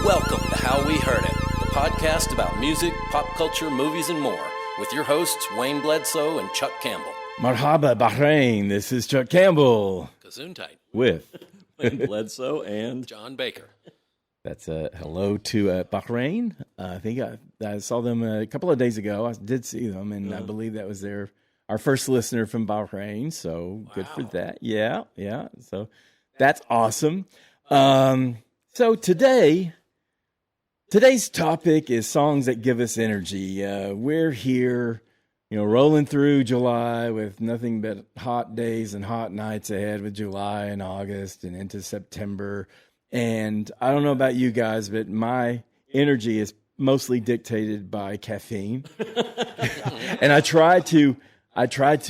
Welcome to How We Heard It, the podcast about music, pop culture, movies, and more, with your hosts Wayne Bledsoe and Chuck Campbell. Marhaba, Bahrain. This is Chuck Campbell. Gesundheit. With Wayne Bledsoe and John Baker. That's a hello to Bahrain. I think I saw them a couple of days ago. I did see them, and I believe that was our first listener from Bahrain. So good for that. Yeah. So that's awesome. So today's topic is songs that give us energy. We're here, rolling through July with nothing but hot days and hot nights ahead with July and August and into September. And I don't know about you guys, but my energy is mostly dictated by caffeine. And I try to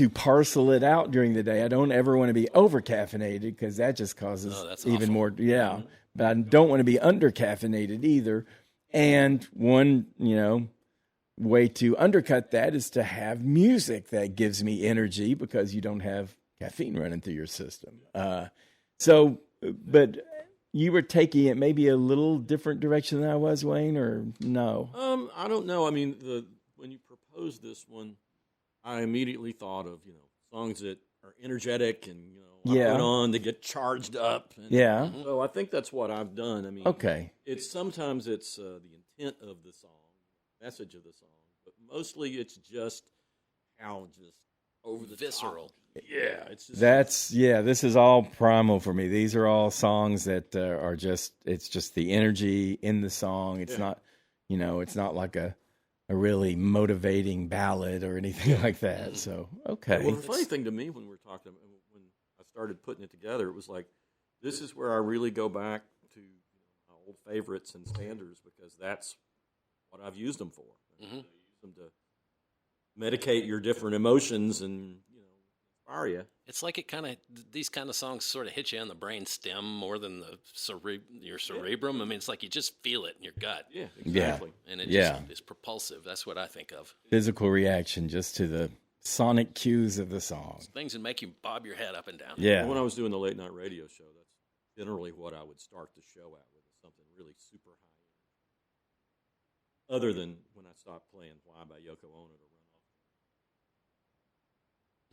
parcel it out during the day. I don't ever want to be over caffeinated because that just causes even more. Yeah. But I don't want to be under caffeinated either. And one, way to undercut that is to have music that gives me energy because you don't have caffeine running through your system. But you were taking it maybe a little different direction than I was, Wayne, or no? I don't know. I mean, when you proposed this one, I immediately thought of songs that are energetic and I put on to get charged up. And, So I think that's what I've done. I mean, it's sometimes the intent of the song, the message of the song, but mostly it's just how over the visceral. Top. Yeah, it's just, this is all primal for me. These are all songs that are it's just the energy in the song. It's not, it's not like a really motivating ballad or anything like that. So, okay. Well, the funny thing to me when we're talking, when I started putting it together, it was like, this is where I really go back to my old favorites and standards because that's what I've used them for. Mm-hmm. I use them to medicate your different emotions and inspire you. It's like these kind of songs sort of hit you on the brain stem more than your cerebrum. I mean, it's like you just feel it in your gut. Yeah, exactly. And it just is propulsive. That's what I think of. Physical reaction just to the sonic cues of the song. Things that make you bob your head up and down. Yeah. When I was doing the late night radio show, that's generally what I would start the show out with, something really super high. Other than when I stopped playing Why by Yoko Ono to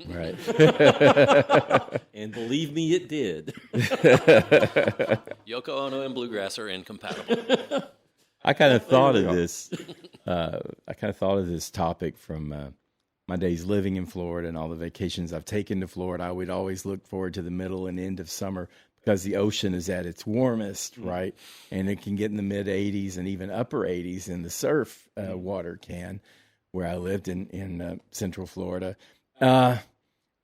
Right. And believe me, it did. Yoko Ono and bluegrass are incompatible. I kind of thought of this. Topic from my days living in Florida and all the vacations I've taken to Florida. I would always look forward to the middle and end of summer because the ocean is at its warmest, right? And it can get in the mid 80s and even upper 80s in the surf water can, where I lived in Central Florida.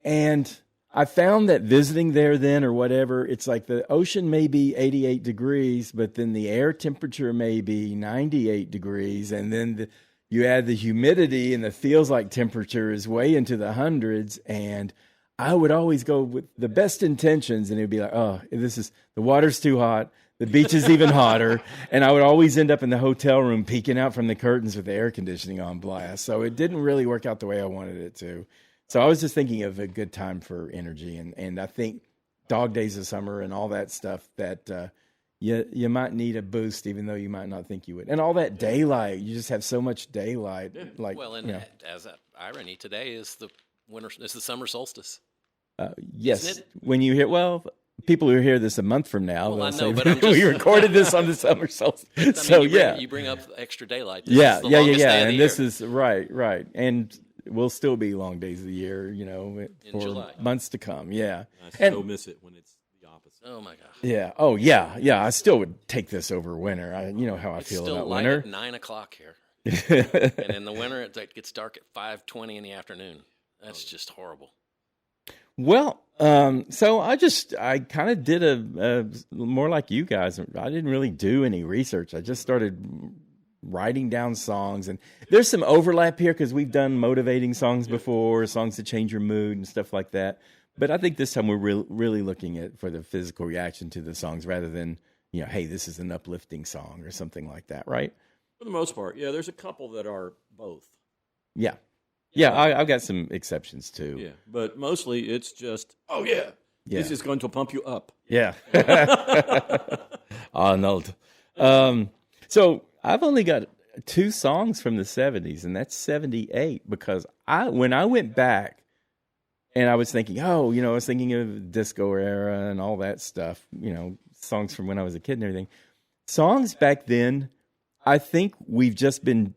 And I found that visiting there then or whatever, it's like the ocean may be 88 degrees, but then the air temperature may be 98 degrees. And then you add the humidity and the feels like temperature is way into the hundreds. And I would always go with the best intentions and it'd be like, the water's too hot. The beach is even hotter. And I would always end up in the hotel room peeking out from the curtains with the air conditioning on blast. So it didn't really work out the way I wanted it to. So I was just thinking of a good time for energy, and I think dog days of summer and all that stuff that you might need a boost, even though you might not think you would. And all that daylight, you just have so much daylight. Yeah. As an irony, today is the summer solstice. Yes, when you hear people who hear this a month from now, I know, say, but we recorded this on the summer solstice. You bring up extra daylight. Yeah. And this is right, and. Will still be long days of the year, for July. Months to come. Yeah. I still miss it when it's the opposite. Oh my gosh. Yeah. Oh yeah. I still would take this over winter. How I feel about winter. It's still light at 9:00 here. And in the winter, it gets dark at 5:20 in the afternoon. That's just horrible. Well, so I kind of did a more like you guys. I didn't really do any research. I just started writing down songs, and there's some overlap here because we've done motivating songs before, songs to change your mood and stuff like that. But I think this time we're really looking for the physical reaction to the songs rather than, hey, this is an uplifting song or something like that, right? For the most part, yeah. There's a couple that are both. Yeah. I've got some exceptions too. Yeah, but mostly it's just, this is going to pump you up. Yeah. Arnold. So I've only got 2 songs from the 70s, and that's 78, because when I went back and I was thinking, I was thinking of disco era and all that stuff, songs from when I was a kid and everything. Songs back then, I think we've just been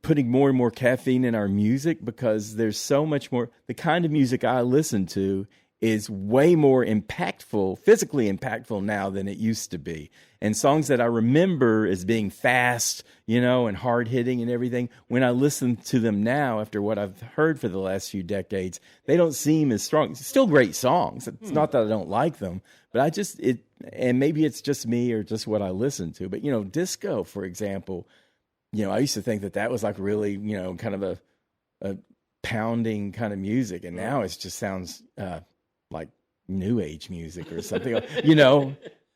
putting more and more caffeine in our music, because there's so much more. The kind of music I listen to is way more impactful, physically impactful now than it used to be. And songs that I remember as being fast, and hard hitting and everything, when I listen to them now, after what I've heard for the last few decades, they don't seem as strong. Still great songs. It's not that I don't like them, but and maybe it's just me or just what I listen to. But, disco, for example, I used to think that was like really, kind of a pounding kind of music. And now it just sounds like new age music or something.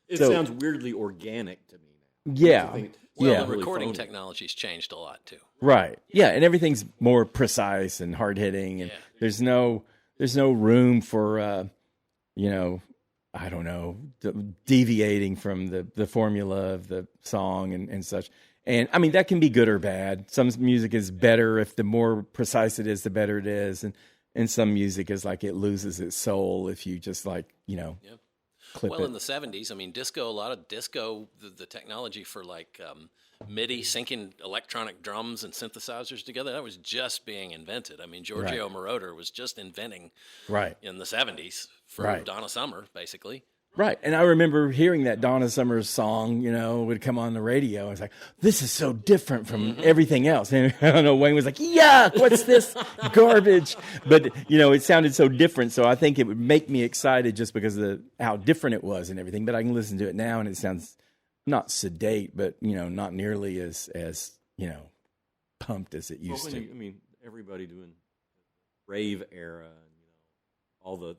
It sounds weirdly organic to me now. Yeah. The recording technology's changed a lot too. Right. Yeah, and everything's more precise and hard hitting, and there's no room for I don't know, deviating from the formula of the song and such. And I mean, that can be good or bad. Some music is better if the more precise it is, the better it is. And some music is like it loses its soul if you just clip it. In the 70s, I mean, a lot of disco, the technology for MIDI, syncing electronic drums and synthesizers together, that was just being invented. I mean, Giorgio Moroder was just inventing in the 70s for Donna Summer, basically. Right. And I remember hearing that Donna Summer's song, would come on the radio. I was like, this is so different from everything else. And I don't know, Wayne was like, yuck, what's this garbage? But, it sounded so different. So I think it would make me excited just because of how different it was and everything. But I can listen to it now and it sounds not sedate, but, not nearly as pumped as it used to. Everybody doing rave era and, all the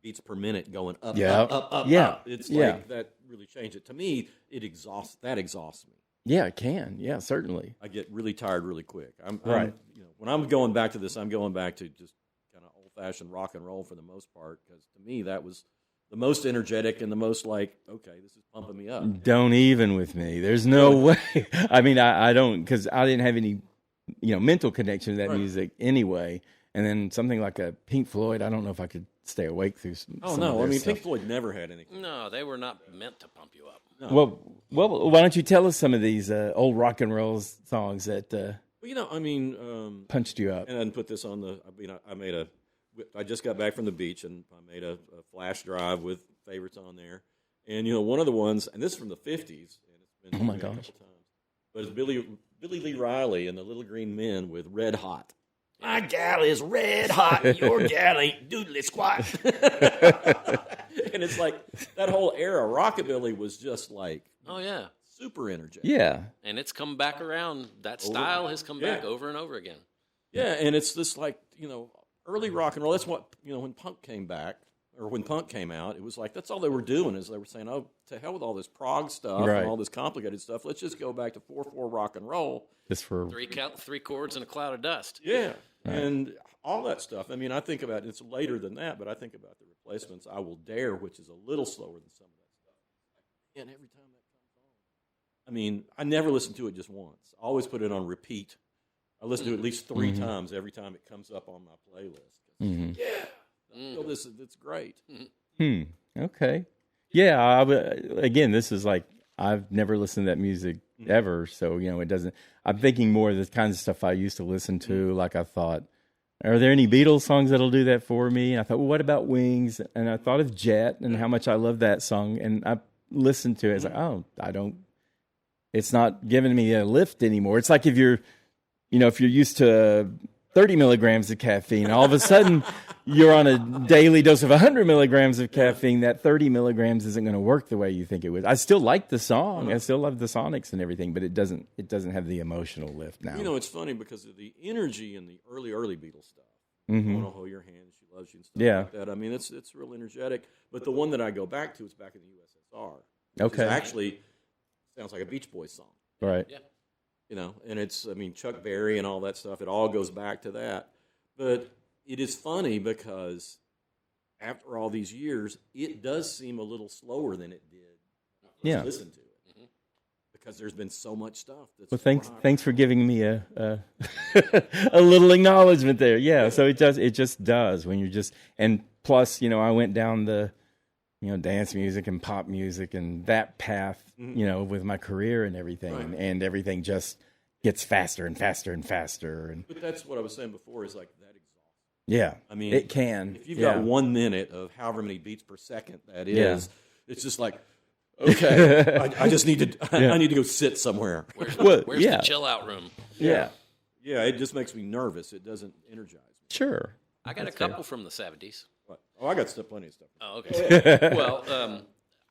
beats per minute going up, up. It's like that really changed it. To me, it exhausts me. Yeah, it can. Yeah, certainly. I get really tired really quick. When I'm going back to this, I'm going back to just kind of old-fashioned rock and roll for the most part, because to me that was the most energetic and the most okay, this is pumping me up. Don't even with me. There's no way. I mean, I don't, because I didn't have any, mental connection to that music anyway. And then something like a Pink Floyd, I don't know if I could stay awake through some of their stuff. Pink Floyd never had anything. No, they were not meant to pump you up. No. Well, why don't you tell us some of these old rock and roll songs that punched you up? And I didn't put this on I just got back from the beach, and I made a flash drive with favorites on there. And, one of the ones, and this is from the 50s, and it's been a couple times, but it's Billy Lee Riley and the Little Green Men with Red Hot. My gal is red hot, your gal ain't doodly squat. And it's like that whole era, rockabilly was just super energetic. Yeah. And it's come back around. That style has come back over and over again. Yeah, and it's this early rock and roll. That's what, when punk came back, or when punk came out, it was like that's all they were doing is they were saying, oh, to hell with all this prog stuff and all this complicated stuff. Let's just go back to 4/4 rock and roll. Just for three chords and a cloud of dust. Yeah. Right. And all that stuff. I mean, I think about it's later than that, but I think about the Replacements, I Will Dare, which is a little slower than some of that stuff. And every time that comes on, I never listen to it just once. I always put it on repeat. I listen to it at least 3 times every time it comes up on my playlist. I feel this. It's great. Okay. Yeah. Again, this is I've never listened to that music ever, so it doesn't. I'm thinking more of the kinds of stuff I used to listen to. Like I thought, are there any Beatles songs that'll do that for me? And I thought, well, what about Wings? And I thought of Jet and how much I love that song. And I listened to it. It's like, oh, I don't. It's not giving me a lift anymore. It's like if you're used to 30 milligrams of caffeine, all of a sudden you're on a daily dose of 100 milligrams of caffeine. That 30 milligrams isn't going to work the way you think it would. I still like the song. I still love the sonics and everything, but it doesn't have the emotional lift now. It's funny because of the energy in the early Beatles stuff. I want to hold your hand, she loves you and stuff like that. I mean, it's real energetic. But the one that I go back to is back in the USSR. Okay. Actually sounds like a Beach Boys song. Right. Yeah. And it's, Chuck Berry and all that stuff, it all goes back to that. But it is funny because after all these years, it does seem a little slower than it did when I listen to it. because there's been so much stuff. That's well, thanks for giving me a a little acknowledgement there. Yeah, so it just does when you're just, and plus, I went down the, dance music and pop music and that path, with my career and everything, Right. and everything just gets faster and faster and faster. And But that's what I was saying before, is like that exhausting. yeah, I mean, it can. If you've got 1 minute of however many beats per second that is, Yeah. it's just like, okay, I just need to, I need to go sit somewhere. Where's yeah. the chill out room? Yeah, Yeah, it just makes me nervous. It doesn't energize me. sure. I got a couple from the 70s. What? Oh, I got plenty of stuff. Oh, okay. Well,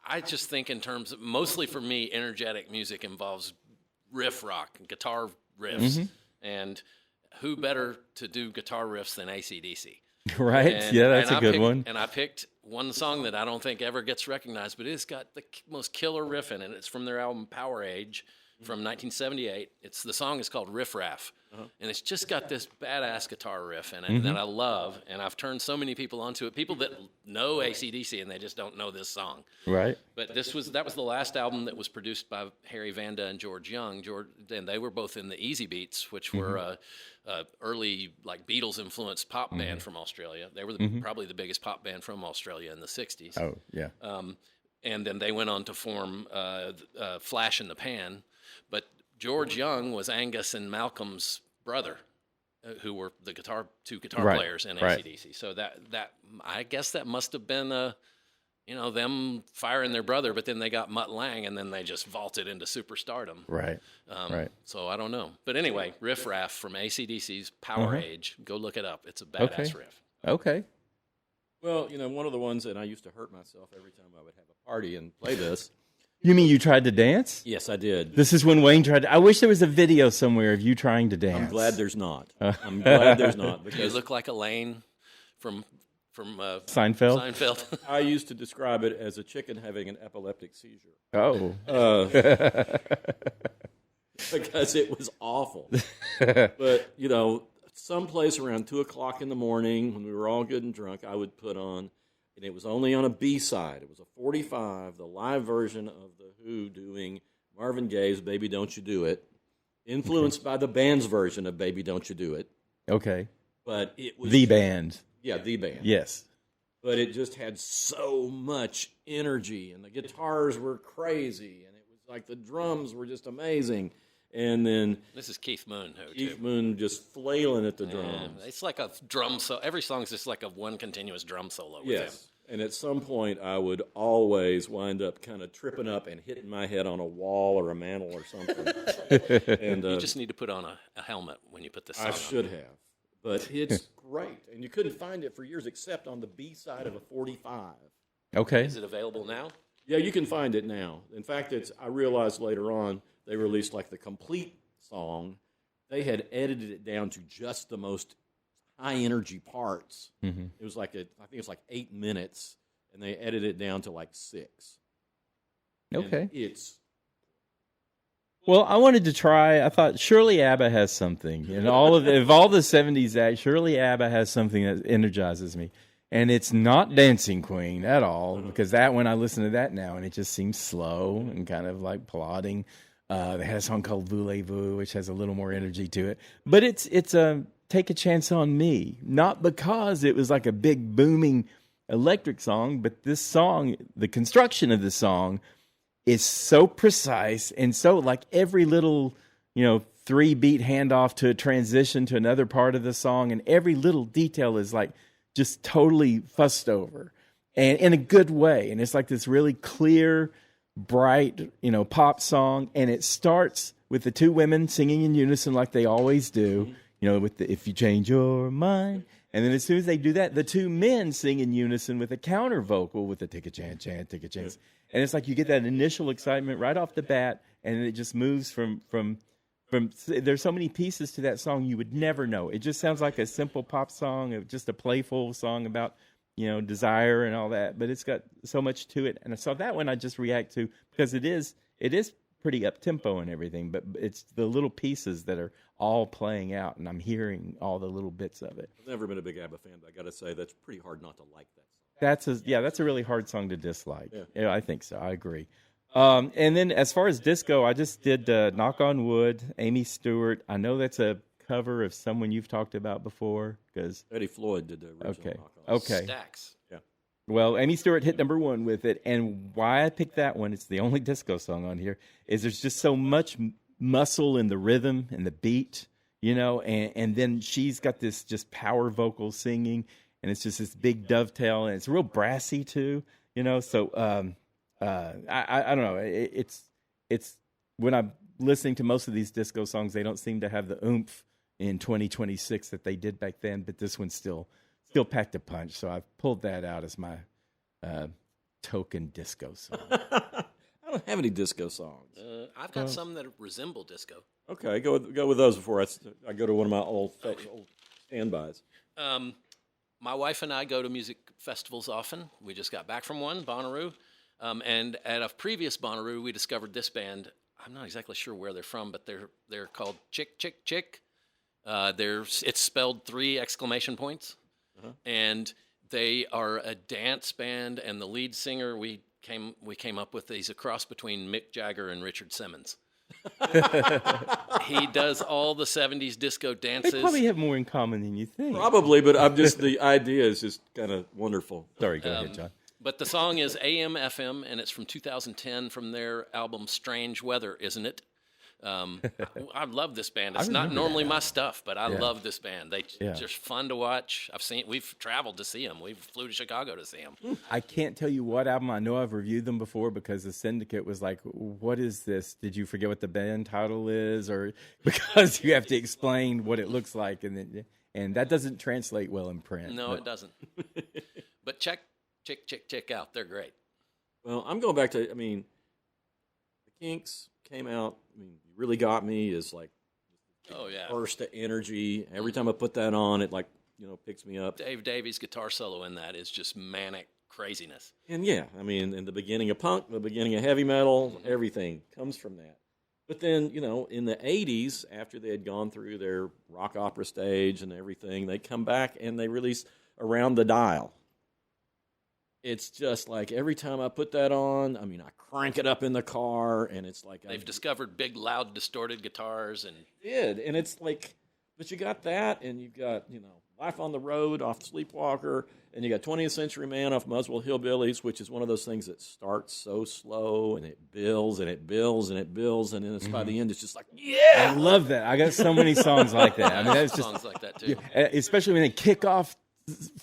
I just think in terms of, mostly for me, energetic music involves riff rock, guitar riffs, and who better to do guitar riffs than AC/DC? Right? And, Yeah, that's a good picked, one. And I picked one song that I don't think ever gets recognized, but it's got the most killer riff in it. It's from their album Power Age from 1978. The song is called Riff Raff. And it's just got this badass guitar riff in it that I love, and I've turned so many people onto it. People that know AC/DC and they just don't know this song. Right. But that was the last album that was produced by Harry Vanda and George Young. And they were both in the Easy Beats, which were early like Beatles influenced pop band from Australia. They were probably the biggest pop band from Australia in the 60s. Oh, yeah. And then they went on to form Flash in the Pan. But George Young was Angus and Malcolm's brother, who were the two guitar Right, players in right. AC/DC. So that I guess that must have been them firing their brother, but then they got Mutt Lange, and then they just vaulted into superstardom. Right. Right. So I don't know. But anyway, Riff Raff from AC/DC's Power Age. Go look it up. It's a badass riff. Okay. Well, one of the ones that I used to hurt myself every time I would have a party and play this. You mean you tried to dance? Yes, I did. This is when Wayne tried to, I wish there was a video somewhere of you trying to dance. I'm glad there's not. I'm glad there's not, You because look like Elaine from Seinfeld? Seinfeld. I used to describe it as a chicken having an epileptic seizure. Oh. Because it was awful. But, someplace around 2 o'clock in the morning when we were all good and drunk, I would put on, and it was only on a B-side. It was a 45, the live version of The Who doing Marvin Gaye's Baby Don't You Do It, influenced by the band's version of Baby Don't You Do It. Okay. But it was... The band. Yeah, the band. Yes. But it just had so much energy, and the guitars were crazy, and it was like the drums were just amazing. And then This is Keith Moon. Keith Moon just flailing at the drums. It's like a drum solo. Every song's just like a one continuous drum solo with him. Yes. And at some point, I would always wind up kind of tripping up and hitting my head on a wall or a mantle or something. And You just need to put on a helmet when you put this song I on. should have. But it's great. And you couldn't find it for years except on the B-side of a 45. Okay. Is it available now? Yeah, you can find it now. In fact, I realized later on they released like the complete song. They had edited it down to just the most high energy parts. Mm-hmm. It was like I think it's like 8 minutes, and they edited it down to like 6. Okay. And it's Well, I wanted to try. I thought surely ABBA has something. And all of the 70s acts, surely ABBA has something that energizes me. And it's not Dancing Queen at all, because that one, I listen to that now, and it just seems slow and kind of like plodding. They had a song called Voulez-Vous, which has a little more energy to it. But it's a Take a Chance on Me, not because it was like a big booming electric song, but this song, the construction of the song is so precise, and so like every little, 3-beat handoff to a transition to another part of the song, and every little detail is like just totally fussed over, and in a good way. And it's like this really clear, bright, pop song, and it starts with the two women singing in unison like they always do, with the "If You Change Your Mind." And then as soon as they do that, the two men sing in unison with a counter vocal with the "Take a chance, chant, take a chance." And it's like you get that initial excitement right off the bat, and it just moves from. There's so many pieces to that song you would never know. It just sounds like a simple pop song, just a playful song about desire and all that, but it's got so much to it. And so that one I just react to because it is pretty up tempo and everything, but it's the little pieces that are all playing out, and I'm hearing all the little bits of it. I've never been a big ABBA fan, but I got to say that's pretty hard not to like that song. That's a really hard song to dislike. Yeah, I think so. I agree. And then as far as disco, I just did Knock on Wood, Amy Stewart. I know that's a cover of someone you've talked about before. Because Eddie Floyd did the original Okay. Knock on Wood. Okay. Stacks. Yeah. Well, Amy Stewart hit number 1 with it. And why I picked that one, it's the only disco song on here, is there's just so much muscle in the rhythm and the beat, and then she's got this just power vocal singing, and it's just this big dovetail, and it's real brassy too, so I don't know. It's when I'm listening to most of these disco songs, they don't seem to have the oomph in 2026 that they did back then, but this one's still packed a punch. So I've pulled that out as my token disco song. I don't have any disco songs. I've got some that resemble disco. Okay, go with those before I go to one of my old standbys. My wife and I go to music festivals often. We just got back from one, Bonnaroo. And at a previous Bonnaroo, we discovered this band. I'm not exactly sure where they're from, but they're called Chick Chick Chick. It's spelled 3 exclamation points. Uh-huh. And they are a dance band, and the lead singer, we came up with, he's a cross between Mick Jagger and Richard Simmons. He does all the 70s disco dances. They probably have more in common than you think. Probably, but the idea is just kind of wonderful. Sorry, go ahead, John. But the song is AM FM, and it's from 2010 from their album Strange Weather, Isn't It? I love this band. It's not normally my stuff, but I love this band. They're just fun to watch. We've traveled to see them. We flew to Chicago to see them. I can't tell you what album. I know I've reviewed them before because the syndicate was like, "What is this? Did you forget what the band title is?" Or because you have to explain what it looks like, and that doesn't translate well in print. No, it doesn't. But check out. They're great. Well, I'm going back to. The Kinks came out. You Really Got Me is like burst of energy. Every time I put that on, it picks me up. Dave Davies' guitar solo in that is just manic craziness. And in the beginning of punk, the beginning of heavy metal, everything comes from that. But then, in the 80s, after they had gone through their rock opera stage and everything, they come back and they release Around the Dial. It's just like every time I put that on, I crank it up in the car, and it's like they've discovered big, loud, distorted guitars, and it's like, but you got that, and you've got Life on the Road off Sleepwalker, and you got 20th Century Man off Muswell Hillbillies, which is one of those things that starts so slow, and it builds, and it builds, and it builds, and then it's by the end, it's just like, I love that. I got so many songs like that. That's just songs like that too. Especially when they kick off.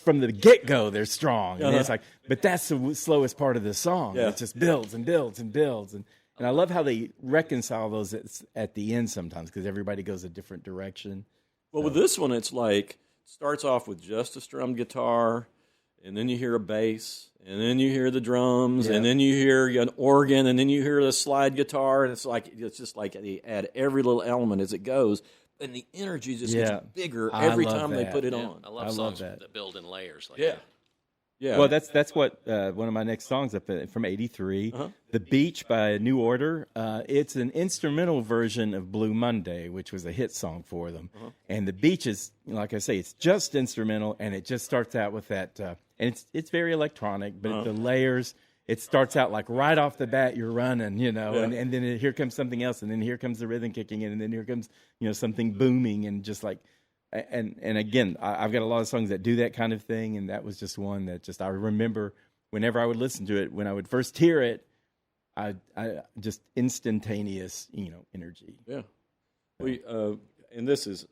From the get-go, they're strong. And it's like, but that's the slowest part of the song. Yeah. It just builds and builds and builds. And I love how they reconcile those at the end sometimes because everybody goes a different direction. Well, with this one, it's like, starts off with just a strummed guitar, and then you hear a bass, and then you hear the drums, and then you hear an organ, and then you hear the slide guitar, and it's just like they add every little element as it goes. And the energy just gets bigger every time they put it on. I love songs that build in layers like that. Yeah. Well, that's what one of my next songs from '83, "The Beach" by New Order. It's an instrumental version of "Blue Monday," which was a hit song for them. And "The Beach" is, like I say, it's just instrumental, and it just starts out with that. And it's very electronic, but the layers. It starts out like right off the bat, you're running, and then here comes something else, and then here comes the rhythm kicking in, and then here comes, something booming, and just like, and again, I've got a lot of songs that do that kind of thing, and that was just one that I remember whenever I would listen to it, when I would first hear it, I just instantaneous, energy. Yeah. And this is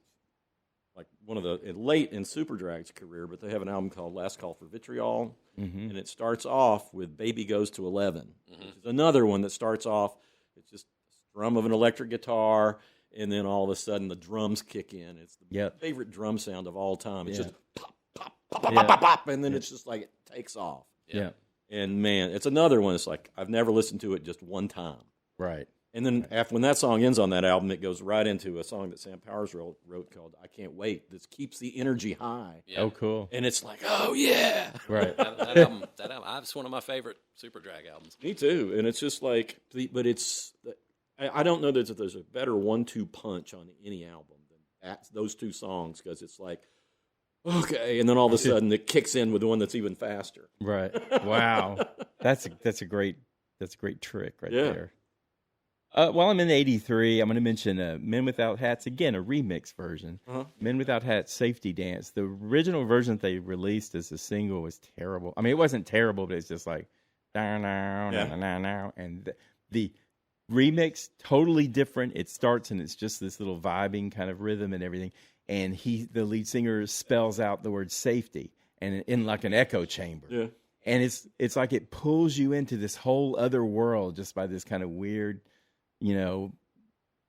like one of the late in Superdrag's career, but they have an album called Last Call for Vitriol, and it starts off with "Baby Goes to 11," which is another one that starts off. It's just a strum of an electric guitar, and then all of a sudden the drums kick in. It's the favorite drum sound of all time. It's just pop, pop, pop, pop, pop, pop, and then it's just like it takes off. Yeah. And man, it's another one. It's like I've never listened to it just one time. Right. And then when that song ends on that album, it goes right into a song that Sam Powers wrote called "I Can't Wait." This keeps the energy high. Yeah. Oh, cool! And it's like, oh yeah, right. that album, it's one of my favorite Superdrag albums. Me too. And it's just like, but I don't know that there's a better 1-2 punch on any album than those two songs, because it's like, okay, and then all of a sudden it kicks in with one that's even faster. Right. Wow. That's a great a great trick right there. While I'm in 83, I'm going to mention Men Without Hats, again, a remix version. Men Without Hats, Safety Dance. The original version that they released as a single was terrible. I mean, it wasn't terrible, but it's just like, now. And the remix, totally different. It starts and it's just this little vibing kind of rhythm and everything. And the lead singer, spells out the word safety and in like an echo chamber. Yeah. And it's like it pulls you into this whole other world just by this kind of weird,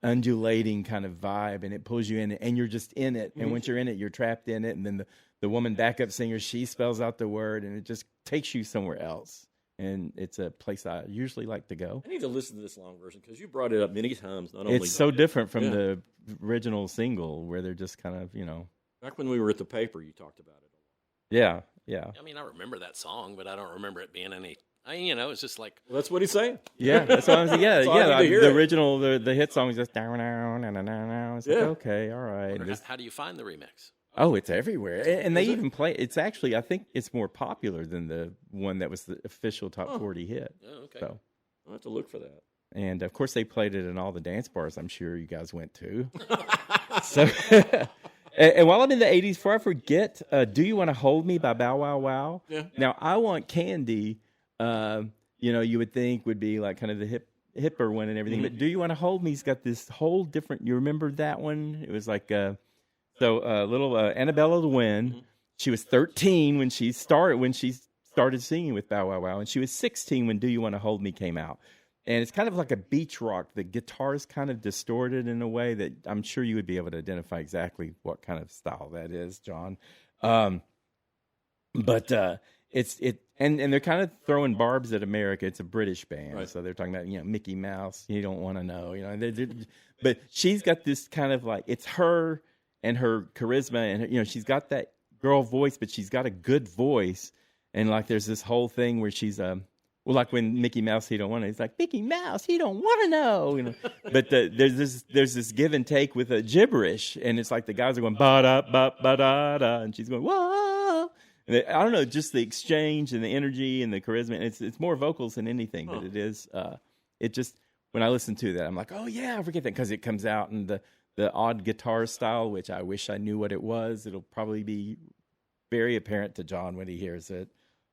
undulating kind of vibe, and it pulls you in, and you're just in it. And once you're in it, you're trapped in it. And then the woman backup singer, she spells out the word, and it just takes you somewhere else. And it's a place I usually like to go. I need to listen to this long version because you brought it up many times. It's so different from the original single where they're just kind of, Back when we were at the paper, you talked about it a lot. Yeah. I mean, I remember that song, but I don't remember it being any. It's just like that's what he's saying. Yeah, that's what I'm saying. Yeah. The original, the hit song is just down. It's like okay, all right. How do you find the remix? Oh, it's everywhere, and they even play. It's actually, I think, it's more popular than the one that was the official top 40 hit. Oh, okay. So I'll have to look for that. And of course, they played it in all the dance bars. I'm sure you guys went to. So. And while I'm in the 80s, before I forget, Do You Want to Hold Me by Bow Wow Wow? Yeah. Now, I Want Candy, you would think would be like kind of the hipper one and everything. But Do You Want to Hold Me's got this whole different, you remember that one? It was like, little Annabella Lewin. She was 13 when she started singing with Bow Wow Wow. And she was 16 when Do You Want to Hold Me came out. And it's kind of like a beach rock. The guitar's kind of distorted in a way that I'm sure you would be able to identify exactly what kind of style that is, John. And they're kind of throwing barbs at America. It's a British band, right. So they're talking about Mickey Mouse. You don't want to know, But she's got this kind of like, it's her and her charisma, and she's got that girl voice, but she's got a good voice. And like, there's this whole thing where she's like when Mickey Mouse, he don't want to. He's like, Mickey Mouse, he don't want to know. But there's this give and take with a gibberish, and it's like the guys are going ba da ba ba da da, and she's going whoa. And I don't know, just the exchange and the energy and the charisma. It's more vocals than anything, but it is. It just when I listen to that, I'm like, oh yeah, I forget that because it comes out in the odd guitar style, which I wish I knew what it was. It'll probably be very apparent to John when he hears it.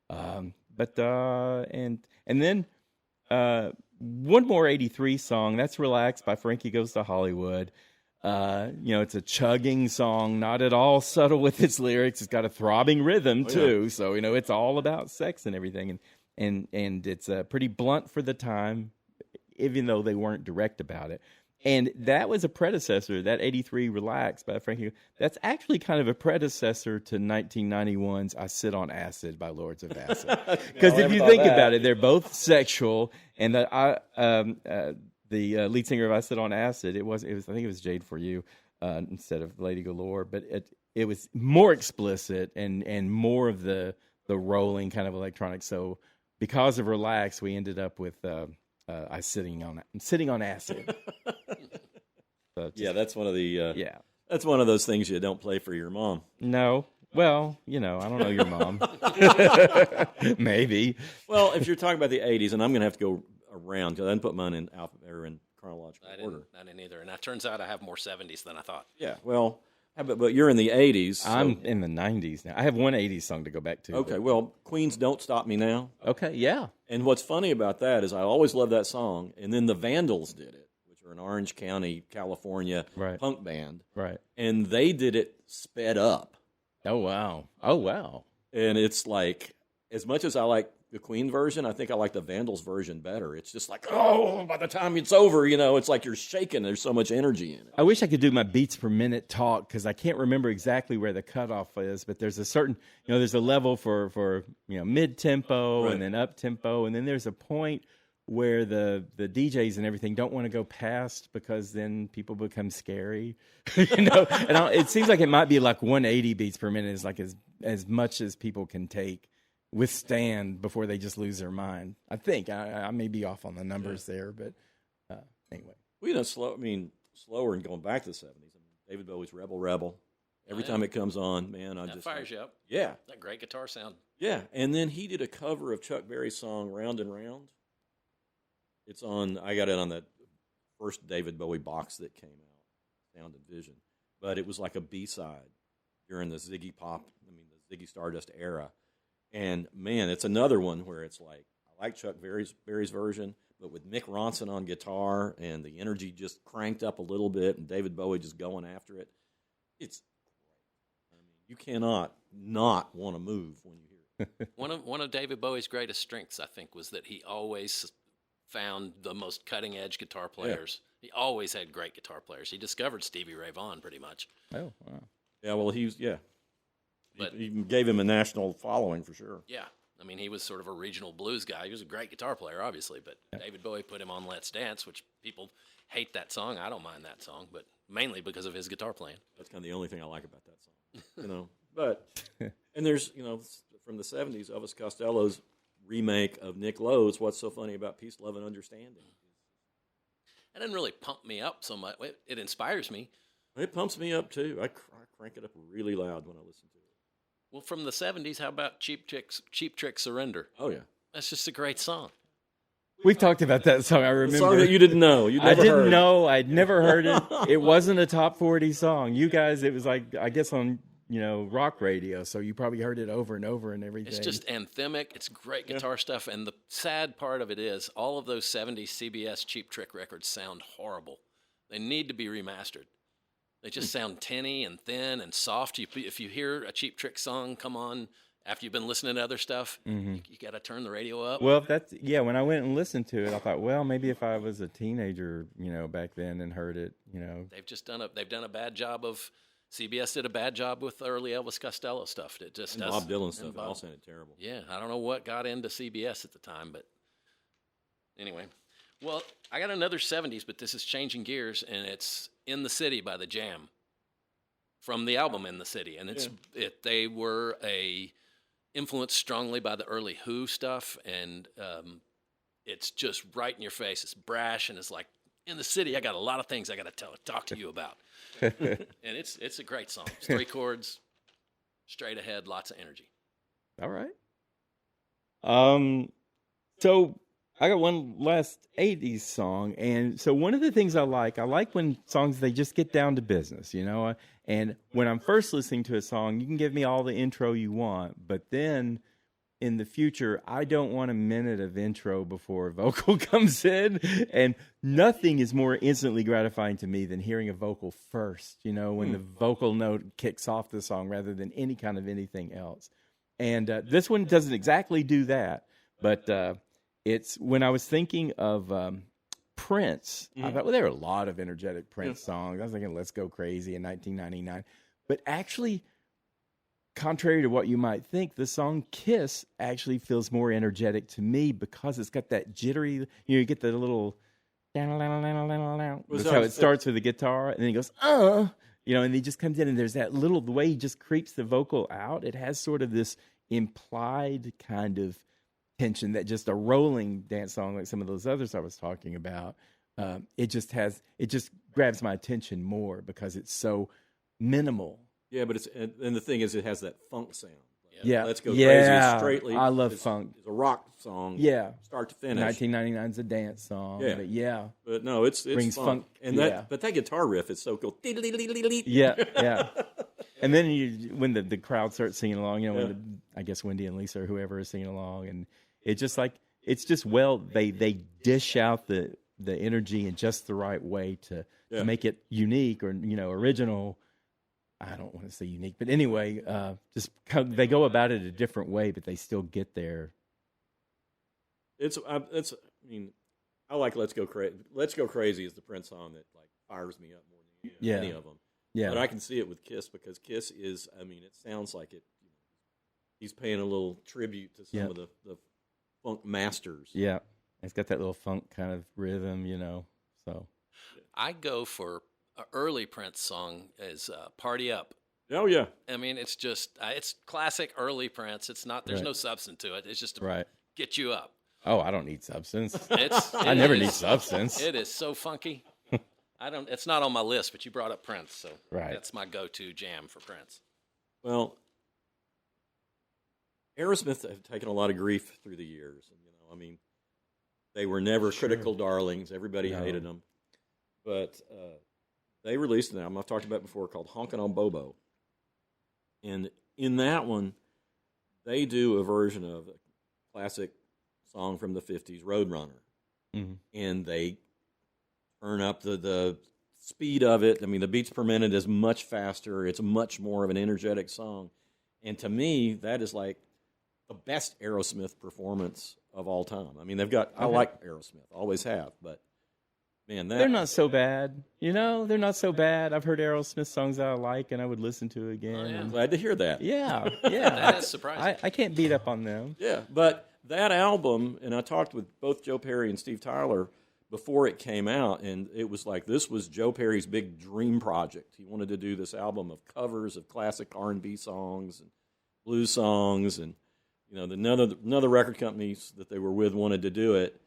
And then one more 83 song, that's Relax by Frankie Goes to Hollywood. It's a chugging song, not at all subtle with its lyrics. It's got a throbbing rhythm too. Yeah. So, it's all about sex and everything. And it's pretty blunt for the time, even though they weren't direct about it. And that was a predecessor, that 83 Relax by Frankie. That's actually kind of a predecessor to 1991's I Sit on Acid by Lords of Acid. Because if you think about it, they're both sexual. And the lead singer of I Sit on Acid, I think it was Jade For You instead of Lady Galore. But it was more explicit and more of the rolling kind of electronic. So because of Relax, we ended up with... I'm sitting on acid. That's one of the that's one of those things you don't play for your mom. No, well, I don't know your mom. Maybe. Well, if you're talking about the '80s, and I'm going to have to go around because I didn't put mine in chronological order. I didn't either, and it turns out I have more '70s than I thought. Yeah, well. But you're in the '80s. So. I'm in the '90s now. I have one '80s song to go back to. Okay, well, Queen's "Don't Stop Me Now." Okay, yeah. And what's funny about that is I always loved that song, and then the Vandals did it, which are an Orange County, California punk band. Right. And they did it sped up. Oh, wow. And it's like, as much as I like the Queen version, I think I like the Vandals version better. It's just like, by the time it's over, it's like you're shaking. There's so much energy in it. I wish I could do my beats per minute talk because I can't remember exactly where the cutoff is, but there's a certain, there's a level for mid-tempo and then up-tempo, and then there's a point where the DJs and everything don't want to go past because then people become scary, And it seems like it might be like 180 beats per minute is like as much as people can withstand before they just lose their mind. I think I may be off on the numbers there, but anyway. Slower and going back to the 70s. David Bowie's Rebel. Every time it comes on, man, that fires you up. Yeah. That great guitar sound. Yeah, and then he did a cover of Chuck Berry's song Round and Round. It's on. I got it on that first David Bowie box that came out, Sound and Vision. But it was like a B-side during the Ziggy Stardust era. And man, it's another one where it's like I like Chuck Berry's version, but with Mick Ronson on guitar and the energy just cranked up a little bit, and David Bowie just going after it. It's great. I mean, you cannot not want to move when you hear it. One of David Bowie's greatest strengths, I think, was that he always found the most cutting edge guitar players. Yeah. He always had great guitar players. He discovered Stevie Ray Vaughan pretty much. Oh, wow. Yeah, well, he gave him a national following for sure. Yeah. I mean, he was sort of a regional blues guy. He was a great guitar player, obviously, but David Bowie put him on Let's Dance, which people hate that song. I don't mind that song, but mainly because of his guitar playing. That's kind of the only thing I like about that song, But, and there's, from the 70s, Elvis Costello's remake of Nick Lowe's What's So Funny About Peace, Love, and Understanding. It didn't really pump me up so much. It inspires me. It pumps me up, too. I crank it up really loud when I listen to it. Well, from the 70s, how about Cheap Trick Surrender? Oh, yeah. That's just a great song. We've talked about that song, I remember. The song that you didn't know. I didn't know. I'd never heard it. It wasn't a top 40 song. You guys, it was like, I guess on, rock radio, so you probably heard it over and over and everything. It's just anthemic. It's great guitar stuff, and the sad part of it is all of those 70s CBS Cheap Trick records sound horrible. They need to be remastered. They just sound tinny and thin and soft. If you hear a Cheap Trick song come on after you've been listening to other stuff, you got to turn the radio up. Well, when I went and listened to it, I thought, well, maybe if I was a teenager, back then and heard it, They've done a bad job of. CBS did a bad job with the early Elvis Costello stuff. It just and Bob Dylan stuff. It all sounded terrible. Yeah, I don't know what got into CBS at the time, but anyway. Well, I got another 70s, but this is changing gears, and it's In the City by The Jam from the album In the City. And they were influenced strongly by the early Who stuff, and it's just right in your face. It's brash, and it's like, in the city, I got a lot of things I got to talk to you about. And it's a great song. It's 3 chords, straight ahead, lots of energy. All right. So I got one last 80s song. And so one of the things I like when songs, they just get down to business, and when I'm first listening to a song, you can give me all the intro you want, but then in the future, I don't want a minute of intro before a vocal comes in. And nothing is more instantly gratifying to me than hearing a vocal first, when the vocal note kicks off the song rather than any kind of anything else. And this one doesn't exactly do that. But it's when I was thinking of Prince, I thought, well, there are a lot of energetic Prince songs. I was thinking Let's Go Crazy in 1999. But actually, contrary to what you might think, the song Kiss actually feels more energetic to me because it's got that jittery, you get the little, that's how it starts with the guitar, and then he goes, and he just comes in, and there's that little, the way he just creeps the vocal out, it has sort of this implied kind of tension that just a rolling dance song like some of those others I was talking about, it just grabs my attention more because it's so minimal. Yeah, but and the thing is, it has that funk sound. Yeah, Let's Go Crazy straightly. I love funk. It's a rock song. Yeah, start to finish. 1999's a dance song. Yeah, but no, it's brings funk. And but that guitar riff is so cool. Yeah. And then when the crowd starts singing along, when I guess Wendy and Lisa or whoever is singing along, and it's just like they dish out the energy in just the right way to make it unique or original. I don't want to say unique, but anyway, they go about it a different way, but they still get there. I like Let's Go Crazy. Let's Go Crazy is the Prince song that fires me up more than any of them. Yeah, but I can see it with Kiss because Kiss is. It sounds like it. He's paying a little tribute to some of the funk masters. Yeah, it's got that little funk kind of rhythm, So I go for an early Prince song is "Party Up." Oh yeah, it's just it's classic early Prince. It's not. There's no substance to it. It's just to get you up. Oh, I don't need substance. I never need substance. It is so funky. It's not on my list, but you brought up Prince, so that's my go-to jam for Prince. Well, Aerosmith have taken a lot of grief through the years, and They were never critical darlings. Everybody hated them. But they released an album I've talked about before called Honkin' on Bobo. And in that one, they do a version of a classic song from the 50s, Roadrunner. Mm-hmm. And they turn up the speed of it. I mean, the beats per minute is much faster. It's much more of an energetic song. And to me, that is like the best Aerosmith performance of all time. I mean, I like Aerosmith, always have, but man, they're not so bad. You know, they're not so bad. I've heard Aerosmith songs that I like, and I would listen to again. Oh, yeah. I'm glad to hear that. Yeah. That's surprising. I can't beat up on them. Yeah, but that album, and I talked with both Joe Perry and Steve Tyler before it came out, and it was like this was Joe Perry's big dream project. He wanted to do this album of covers of classic R&B songs and blues songs, and none of the record companies that they were with wanted to do it,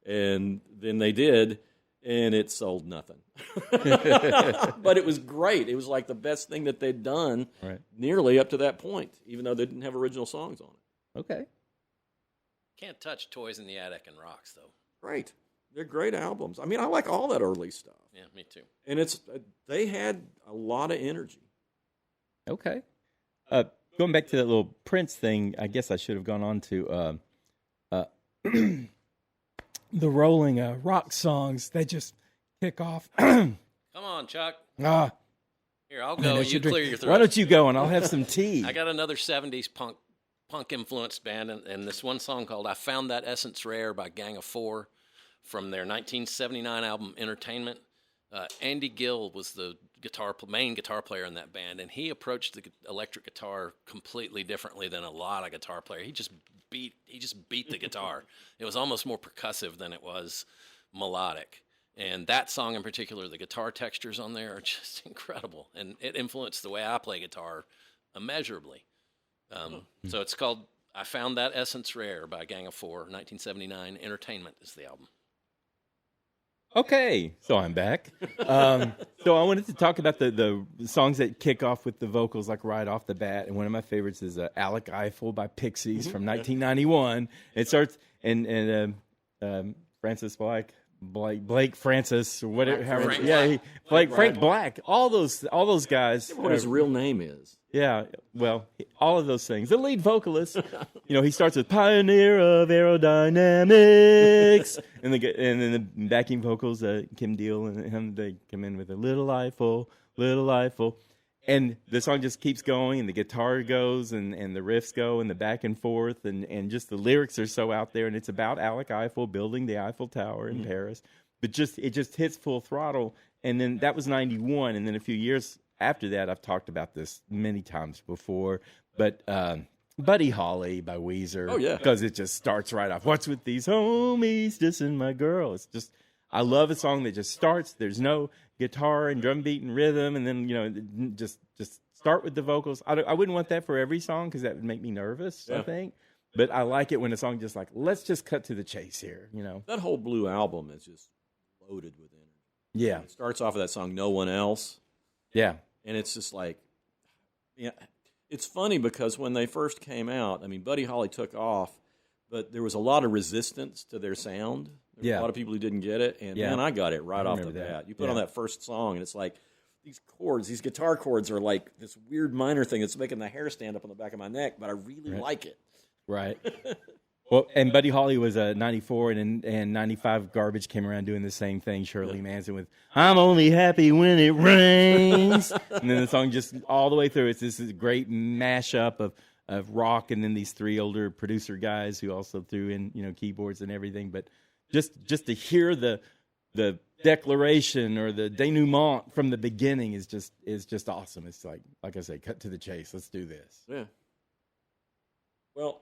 and then they did, and it sold nothing. But it was great. It was like the best thing that they'd done nearly up to that point, even though they didn't have original songs on it. Okay. Can't touch Toys in the Attic and Rocks, though. Great. They're great albums. I mean, I like all that early stuff. Yeah, me too. And they had a lot of energy. Okay. Going back to that little Prince thing, I guess I should have gone on to the rolling rock songs. They just kick off. Come on, Chuck. Here, I'll go. You clear your throat. Why don't you go and I'll have some tea? I got another 70s punk influenced band, and this one song called I Found That Essence Rare by Gang of Four from their 1979 album Entertainment. Andy Gill was the main guitar player in that band, and he approached the electric guitar completely differently than a lot of guitar players. He just beat the guitar. It was almost more percussive than it was melodic. And that song in particular, the guitar textures on there are just incredible, and it influenced the way I play guitar immeasurably. So it's called I Found That Essence Rare by Gang of Four, 1979. Entertainment is the album. Okay, so I'm back. So I wanted to talk about the songs that kick off with the vocals like right off the bat, and one of my favorites is Alec Eiffel by Pixies from 1991. It starts and Francis Blake Francis or whatever. Frank Black. All those guys. What his real name is. Yeah, well, all of those things. The lead vocalist, he starts with "Pioneer of Aerodynamics," and then the backing vocals, Kim Deal and him, they come in with a "Little Eiffel," and the song just keeps going, and the guitar goes, and the riffs go, and the back and forth, and just the lyrics are so out there, and it's about Alec Eiffel building the Eiffel Tower in Paris, but it just hits full throttle, and then that was 91, and then a few years after that, I've talked about this many times before, but Buddy Holly by Weezer. Oh, yeah. Because it just starts right off. What's with these homies dissing my girl? It's just, I love a song that just starts. There's no guitar and drum beat and rhythm, and then, just start with the vocals. I wouldn't want that for every song because that would make me nervous, I think. But I like it when a song just like, let's just cut to the chase here, That whole Blue album is just loaded with energy. Yeah. It starts off with that song, No One Else. Yeah. And it's just like, it's funny because when they first came out, I mean, Buddy Holly took off, but there was a lot of resistance to their sound. There were a lot of people who didn't get it, and man, I got it right off the bat. You put on that first song, and it's like these chords, these guitar chords are like this weird minor thing that's making the hair stand up on the back of my neck, but I really like it. Right. Well, and Buddy Holly was 94, and 95 Garbage came around doing the same thing. Shirley Manson with "I'm only happy when it rains," and then the song just all the way through. It's this great mashup of rock, and then these three older producer guys who also threw in keyboards and everything. But just to hear the declaration or the denouement from the beginning is just awesome. It's like I say, cut to the chase. Let's do this. Yeah. Well.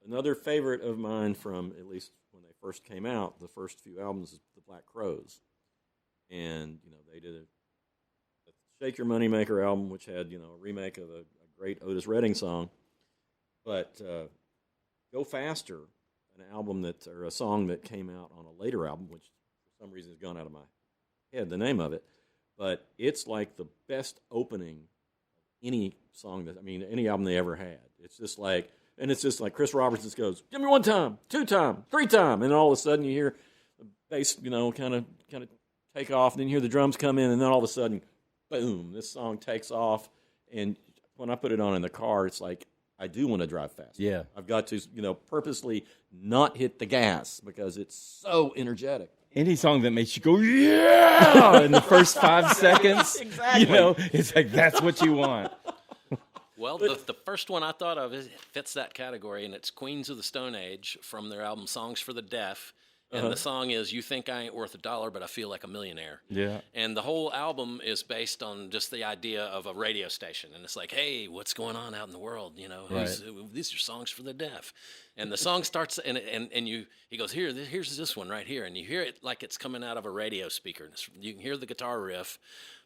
Another favorite of mine from, at least when they first came out, the first few albums, is the Black Crowes. And, they did a Shake Your Moneymaker album, which had, a remake of a great Otis Redding song. But Go Faster, a song that came out on a later album, which for some reason has gone out of my head, the name of it. But it's like the best opening of any song any album they ever had. It's just like, And it's just like Chris Roberts just goes, give me 1 time, 2 time, 3 time. And then all of a sudden you hear the bass, kind of take off. And then you hear the drums come in. And then all of a sudden, boom, this song takes off. And when I put it on in the car, it's like, I do want to drive fast. Yeah. I've got to, purposely not hit the gas because it's so energetic. Any song that makes you go, yeah, in the first 5 seconds, Exactly. it's like that's what you want. Well, the first one I thought of fits that category, and it's Queens of the Stone Age from their album Songs for the Deaf. And the song is "You Think I Ain't Worth a Dollar, But I Feel Like a Millionaire." Yeah. And the whole album is based on just the idea of a radio station. And it's like, hey, what's going on out in the world? Right. These are songs for the deaf. And the song starts, and he goes, here's this one right here. And you hear it like it's coming out of a radio speaker. You can hear the guitar riff,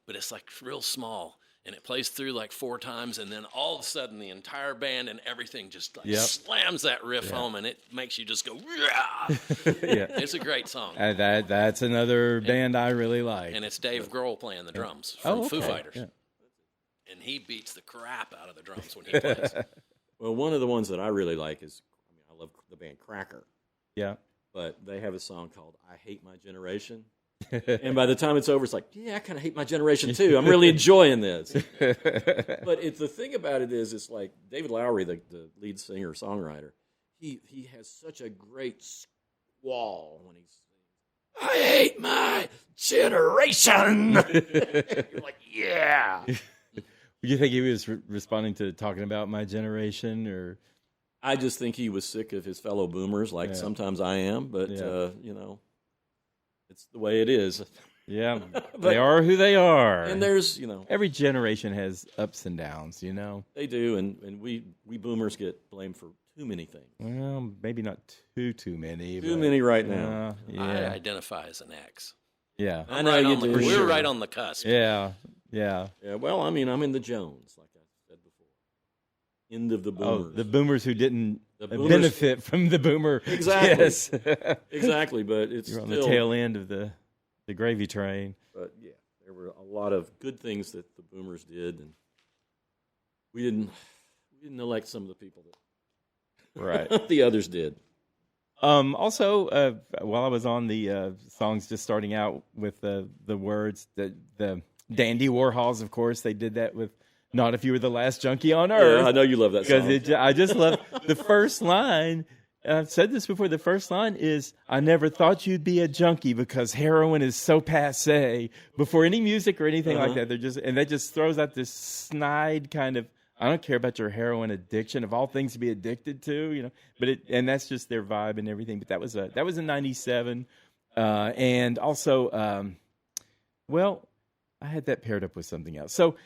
but it's like real small. And it plays through like 4 times, and then all of a sudden the entire band and everything just slams that riff home, and it makes you just go, yeah. Yeah. It's a great song. That's another band I really like. And it's Dave Grohl playing the drums from Foo Fighters. Yeah. And he beats the crap out of the drums when he plays. Well, one of the ones that I really like is, I love the band Cracker. Yeah. But they have a song called I Hate My Generation. And by the time it's over, it's like, yeah, I kind of hate my generation too. I'm really enjoying this. But the thing about it is, it's like David Lowery, the lead singer songwriter, he has such a great squall when he's I hate my generation. You're like, yeah. You think he was responding to talking about my generation, or? I just think he was sick of his fellow boomers, like sometimes I am. But it's the way it is. Yeah, they are who they are. And there's, every generation has ups and downs, They do, and we boomers get blamed for too many things. Well, maybe not too many. Too many right now. I identify as an X. Yeah. I know you do. We're right on the cusp. Yeah. Well, I'm in the Jones, like I said before. End of the boomers. Oh, the boomers who didn't benefit from the boomer. Exactly. Yes. Exactly, but it's You're on still, the tail end of the gravy train. But yeah, there were a lot of good things that the boomers did, and we didn't elect some of the people that the others did. Also, while I was on the songs, just starting out with the words, the Dandy Warhols, of course, they did that with "Not If You Were the Last Junkie on Earth." Yeah, I know you love that song. Because I just love the first line. I've said this before. The first line is, "I never thought you'd be a junkie because heroin is so passé." Before any music or anything like that, that just throws out this snide kind of, I don't care about your heroin addiction, of all things to be addicted to, and that's just their vibe and everything. But that was in '97, and also, I had that paired up with something else. So,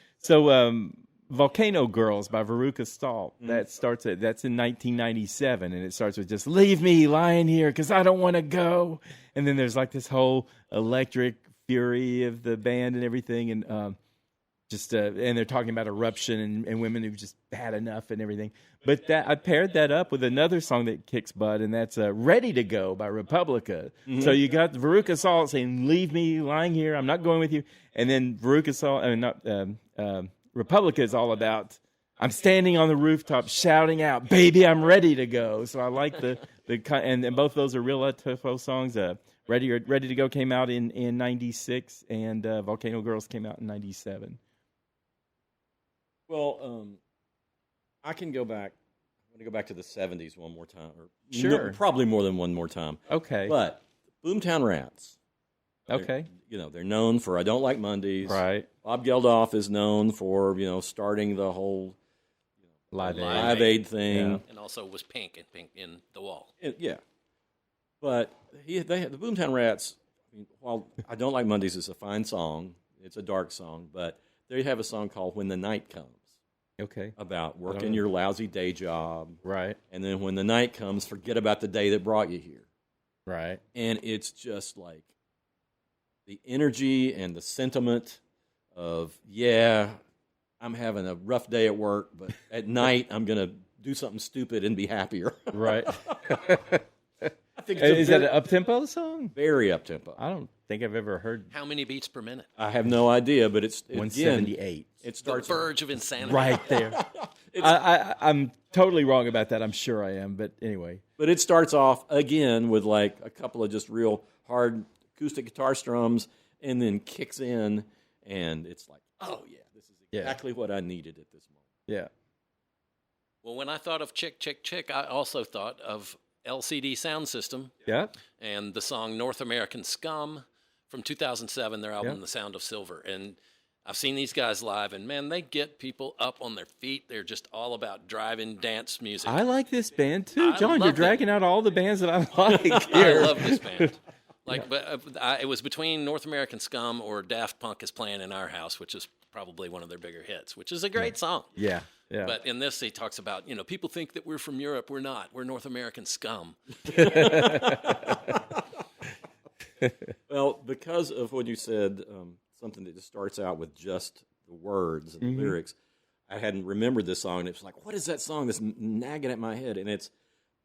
Volcano Girls by Veruca Salt. That's in 1997, and it starts with just "Leave me lying here because I don't want to go," and then there's like this whole electric fury of the band and everything, and and they're talking about eruption and women who've just had enough and everything. But I paired that up with another song that kicks butt, and that's "Ready to Go" by Republica. Mm-hmm. So you got Veruca Salt saying, "Leave me lying here, I'm not going with you," and then Republica is all about, "I'm standing on the rooftop shouting out, baby, I'm ready to go." So I like and both of those are real Tuffo songs. Ready to Go came out in 96, and Volcano Girls came out in 97. Well, I can go back. I'm going to go back to the 70s one more time. Sure. Probably more than one more time. Okay. But Boomtown Rats. Okay. They're known for I Don't Like Mondays. Right. Bob Geldof is known for, starting the whole Live Aid thing. Yeah. And also was Pink in The Wall. Yeah. But the Boomtown Rats, while I Don't Like Mondays is a fine song, it's a dark song, but they have a song called When the Night Comes. Okay. About working your lousy day job. Right. And then when the night comes, forget about the day that brought you here. Right. And it's just like the energy and the sentiment of, I'm having a rough day at work, but at night I'm going to do something stupid and be happier. Right. I think Is that an up-tempo song? Very up-tempo. I don't think I've ever heard. How many beats per minute? I have no idea, but it's 178. It starts The verge of insanity. Right there. I'm totally wrong about that. I'm sure I am, but anyway. But it starts off again with like a couple of just real hard acoustic guitar strums, and then kicks in, and it's like, oh yeah, this is exactly what I needed at this moment. Yeah. Well, when I thought of Chick, Chick, Chick, I also thought of LCD Sound System. Yeah. And the song North American Scum from 2007, their album The Sound of Silver. And I've seen these guys live, and man, they get people up on their feet. They're just all about driving dance music. I like this band too, John. You're dragging out all the bands that I like here. I love this band. But it was between North American Scum or Daft Punk is Playing in Our House, which is probably one of their bigger hits, which is a great song. Yeah. Yeah. But in this, he talks about, people think that we're from Europe. We're not. We're North American scum. Well, because of what you said, something that just starts out with just the words and the lyrics, I hadn't remembered this song. And it was like, what is that song that's nagging at my head? And it's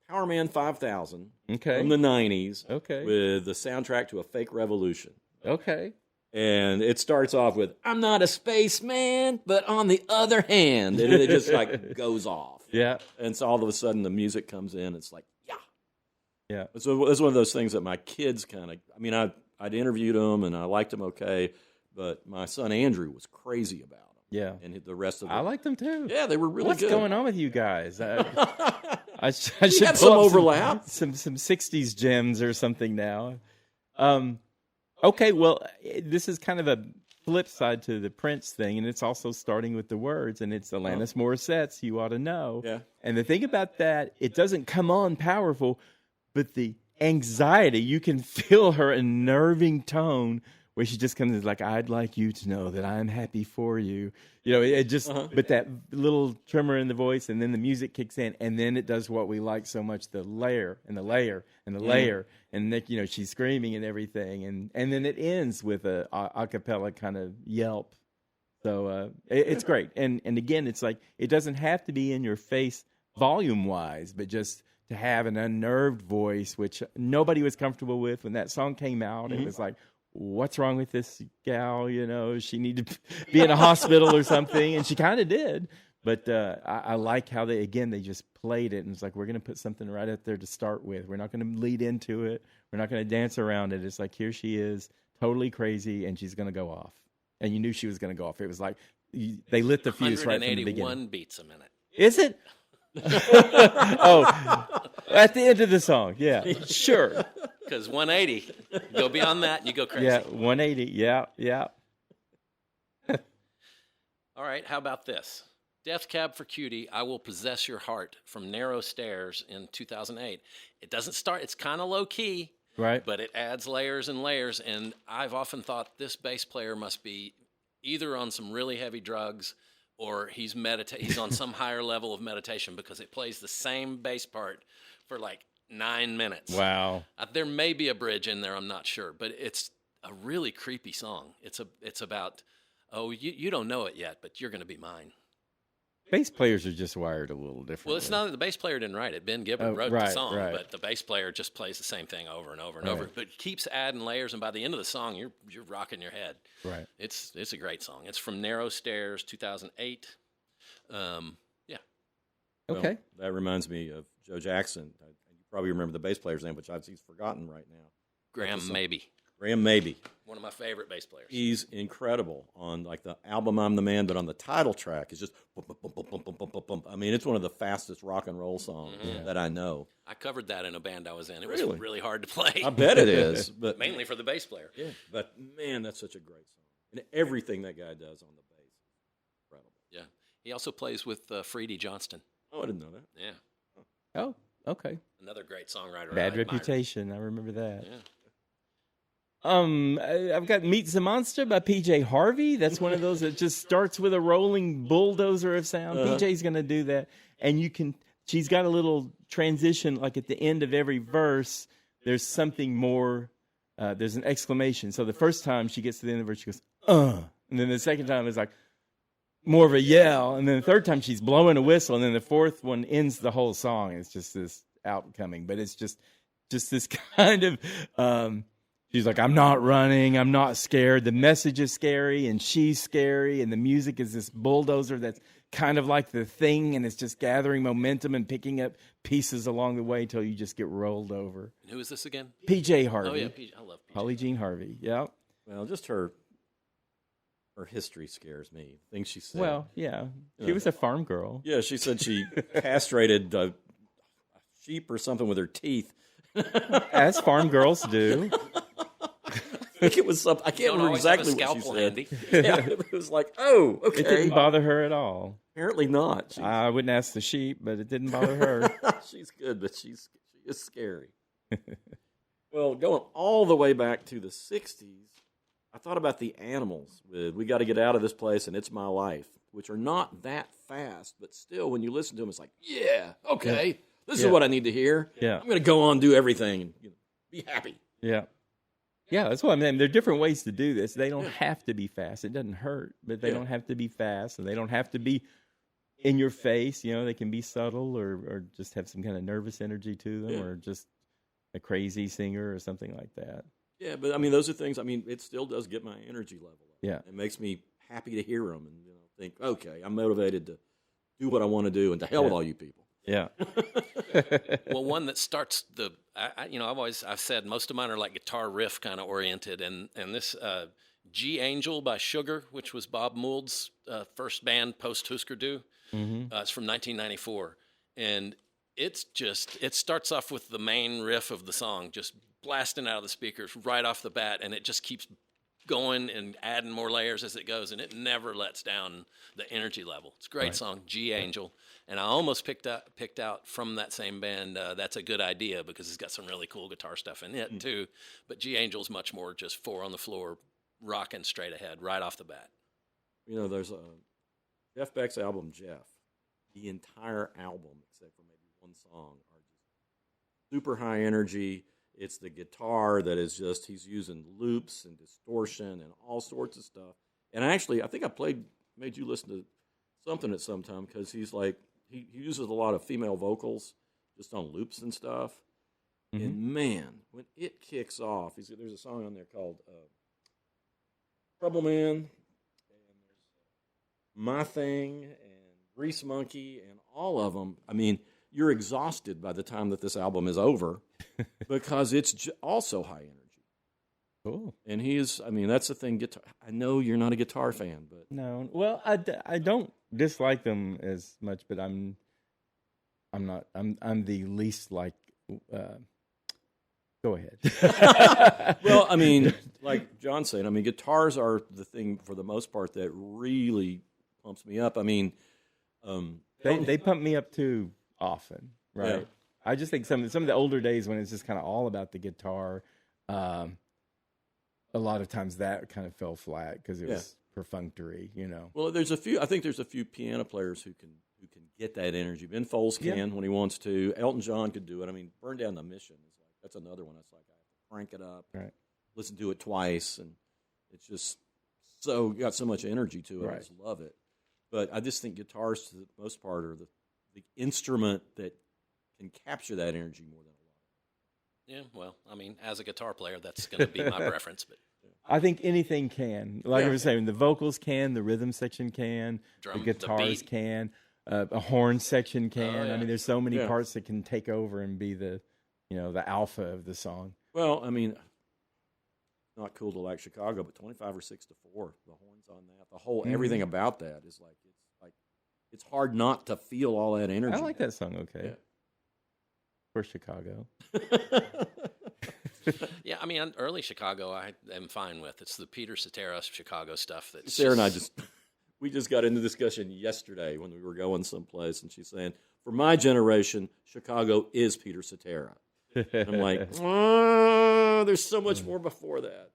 Power Man 5000 from the 90s with the soundtrack to A Fake Revolution. Okay. And it starts off with, I'm not a spaceman, but on the other hand. And it just like goes off. Yeah. And so all of a sudden the music comes in. It's like, yeah. Yeah. So it's one of those things that my kids kind of, I'd interviewed them and I liked them okay, but my son Andrew was crazy about them. Yeah. And the rest of them. I liked them too. Yeah, they were really good. What's going on with you guys? I should have some overlap. Some 60s gems or something now. Okay, well, this is kind of a flip side to the Prince thing, and it's also starting with the words, and it's Alanis Morissette's You Ought to Know. Yeah. And the thing about that, it doesn't come on powerful, but the anxiety, you can feel her unnerving tone where she just comes in like, I'd like you to know that I'm happy for you. It just, but that little tremor in the voice, and then the music kicks in, and then it does what we like so much, the layer and the layer and the layer. And then, she's screaming and everything. And then it ends with a cappella kind of yelp. So it's great. And again, it's like, it doesn't have to be in your face volume-wise, but just to have an unnerved voice, which nobody was comfortable with when that song came out. It was like, what's wrong with this gal? She needed to be in a hospital or something. And she kind of did. But I like how they just played it. And it's like, we're going to put something right up there to start with. We're not going to lead into it. We're not going to dance around it. It's like, here she is, totally crazy, and she's going to go off. And you knew she was going to go off. It was like, they lit the fuse right from the beginning. 181 beats a minute. Is it? Oh, at the end of the song. Yeah, sure. Because 180, go beyond that and you go crazy. Yeah, 180. Yeah. All right, how about this? Death Cab for Cutie, I Will Possess Your Heart from Narrow Stairs in 2008. It doesn't start, it's kind of low key, right? But it adds layers and layers. And I've often thought this bass player must be either on some really heavy drugs or he's on some higher level of meditation, because it plays the same bass part for like 9 minutes. Wow. There may be a bridge in there, I'm not sure, but it's a really creepy song. It's about, you don't know it yet, but you're going to be mine. Bass players are just wired a little differently. Well, it's not that the bass player didn't write it. Ben Gibbard wrote the song, but the bass player just plays the same thing over and over and over. But keeps adding layers, and by the end of the song, you're rocking your head. Right. It's a great song. It's from Narrow Stairs, 2008. Yeah. Okay. Well, that reminds me of Joe Jackson. You probably remember the bass player's name, which he's forgotten right now. Graham Maybe. Graham Maybe. One of my favorite bass players. He's incredible on like the album I'm the Man, but on the title track, it's just bum, bum, bum, bum, bum, bum, bum, bum. I mean, it's one of the fastest rock and roll songs that I know. I covered that in a band I was in. It was really hard to play. I bet it is. But mainly for the bass player. Yeah. But man, that's such a great song. And everything that guy does on the bass is incredible. Yeah. He also plays with Freddie Johnston. Oh, I didn't know that. Yeah. Oh, okay. Another great songwriter. Bad Reputation. I remember that. Yeah. I've got Meet the Monster by PJ Harvey. That's one of those that just starts with a rolling bulldozer of sound. PJ's going to do that. And she's got a little transition, like at the end of every verse, there's something more, there's an exclamation. So the first time she gets to the end of the verse, she goes, and then the second time it's like more of a yell. And then the third time she's blowing a whistle. And then the fourth one ends the whole song. It's just this outcoming, but it's just this kind of, she's like, I'm not running. I'm not scared. The message is scary, and she's scary, and the music is this bulldozer that's kind of like the thing, and it's just gathering momentum and picking up pieces along the way till you just get rolled over. Who is this again? PJ Harvey. Oh yeah, I love PJ. Holly Jean Harvey. Yeah. Well, just her history scares me. Things she said. Well, yeah. She was a farm girl. Yeah, she said she castrated a sheep or something with her teeth. As farm girls do. I think it was something. I can't remember exactly what she said. Handy. Yeah, it was like, oh, okay. It didn't bother her at all. Apparently not. I wouldn't ask the sheep, but it didn't bother her. She's good, but she is scary. Well, going all the way back to the 60s, I thought about the animals with We Got to Get Out of This Place and It's My Life, which are not that fast, but still, when you listen to them, it's like, yeah, okay, this is what I need to hear. Yeah. I'm going to go on and do everything and be happy. Yeah. Yeah, that's what I mean. There are different ways to do this. They don't have to be fast. It doesn't hurt, but they don't have to be fast, and they don't have to be in your face. You know, they can be subtle or just have some kind of nervous energy to them, or just a crazy singer or something like that. Yeah, but I mean, those are things. I mean, it still does get my energy level up. Yeah, it makes me happy to hear them and think, okay, I'm motivated to do what I want to do, and to hell with all you people. Yeah. Well, one that starts I've said most of mine are like guitar riff kind of oriented, and this G Angel by Sugar, which was Bob Mould's first band post Husker Du. It's from 1994, and it starts off with the main riff of the song just blasting out of the speakers right off the bat, and it just keeps going and adding more layers as it goes, and it never lets down the energy level. It's a great song, G Angel, and I almost picked out from that same band, That's a Good Idea, because it's got some really cool guitar stuff in it too, but G Angel's much more just four on the floor, rocking straight ahead right off the bat. There's a Jeff Beck's album, Jeff. The entire album, except for maybe one song, are just super high energy. It's the guitar that is just, he's using loops and distortion and all sorts of stuff. And I think I made you listen to something at some time, because he's like, he uses a lot of female vocals just on loops and stuff. And man, when it kicks off, there's a song on there called Trouble Man, and there's My Thing, and Grease Monkey, and all of them. I mean, you're exhausted by the time that this album is over because it's also high energy. Cool. And that's the thing. I know you're not a guitar fan, but no. Well, I don't dislike them as much, but I'm the least like. Go ahead. Well, I mean, like John's saying, guitars are the thing for the most part that really pumps me up. I mean, they pump me up too often, right? Yeah. I just think some of the older days when it's just kind of all about the guitar, a lot of times that kind of fell flat because it was perfunctory, Well, I think there's a few piano players who can get that energy. Ben Folds can when he wants to. Elton John could do it. I mean, Burn Down the Mission is that's another one. It's like I have to crank it up, listen to it twice, and it's just got so much energy to it. Right. I just love it. But I just think guitars, to the most part, are the instrument that can capture that energy more than a lot. Yeah, well, as a guitar player, that's going to be my preference. But I think anything can. Like I was saying, the vocals can, the rhythm section can, the guitars can, a horn section can. I mean, there's so many parts that can take over and be the alpha of the song. Well, not cool to like Chicago, but 25 or 6 to 4, the horns on that, the whole everything about that is it's hard not to feel all that energy. I like that song. Okay, for Chicago. Yeah, early Chicago I am fine with. It's the Peter Cetera Chicago stuff that Sarah and I we just got into discussion yesterday when we were going someplace, and she's saying, for my generation, Chicago is Peter Cetera. And I'm like, there's so much more before that.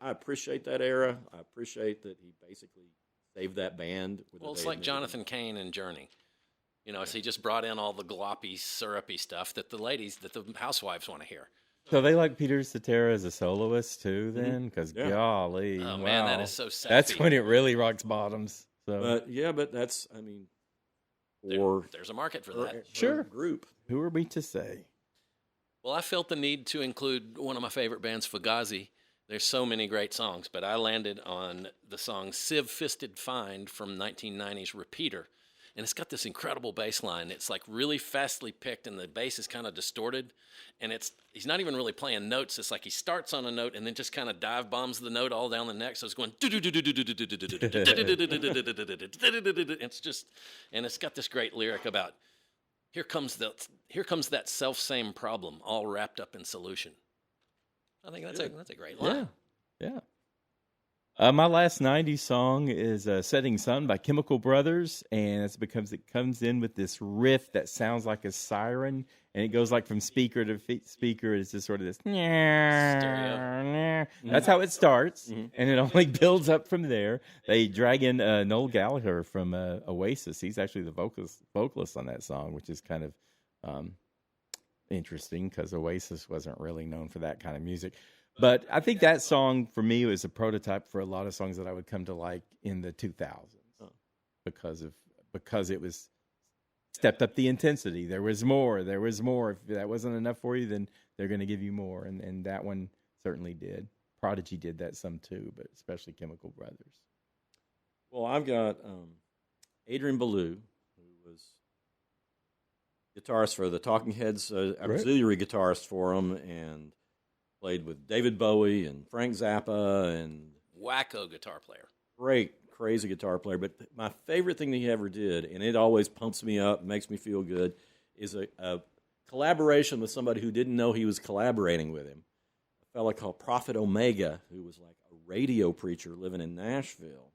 I appreciate that era. I appreciate that he basically saved that band. Well, it's like Jonathan Cain and Journey. So he just brought in all the gloppy, syrupy stuff that the housewives want to hear. So they like Peter Cetera as a soloist too, then? Because golly, man, that is so sappy. That's when it really rocks bottoms. So but that's there's a market for that. Sure, group. Who are we to say? Well, I felt the need to include one of my favorite bands, Fugazi. There's so many great songs, but I landed on the song Sieve Fisted Find from 1990's Repeater. and it's got this incredible bass line. It's like really fastly picked, and the bass is kind of distorted, and he's not even really playing notes. It's like he starts on a note and then just kind of dive bombs the note all down the neck. So it's going. It's got this great lyric about here comes that self-same problem all wrapped up in solution. I think that's a great line. Yeah. My last 90s song is Setting Sun by Chemical Brothers, and it's because it comes in with this riff that sounds like a siren, and it goes like from speaker to speaker. It's just sort of this. Stereo. That's how it starts, and it only builds up from there. They drag in Noel Gallagher from Oasis. He's actually the vocalist on that song, which is kind of interesting because Oasis wasn't really known for that kind of music. But I think that song, for me, was a prototype for a lot of songs that I would come to like in the 2000s because it was stepped up the intensity. There was more. If that wasn't enough for you, then they're going to give you more. And that one certainly did. Prodigy did that some too, but especially Chemical Brothers. Well, I've got Adrian Belew, who was guitarist for the Talking Heads, auxiliary guitarist for them, and played with David Bowie and Frank Zappa and wacko guitar player. Great, crazy guitar player. But my favorite thing that he ever did, and it always pumps me up, makes me feel good, is a collaboration with somebody who didn't know he was collaborating with him. A fellow called Prophet Omega, who was like a radio preacher living in Nashville.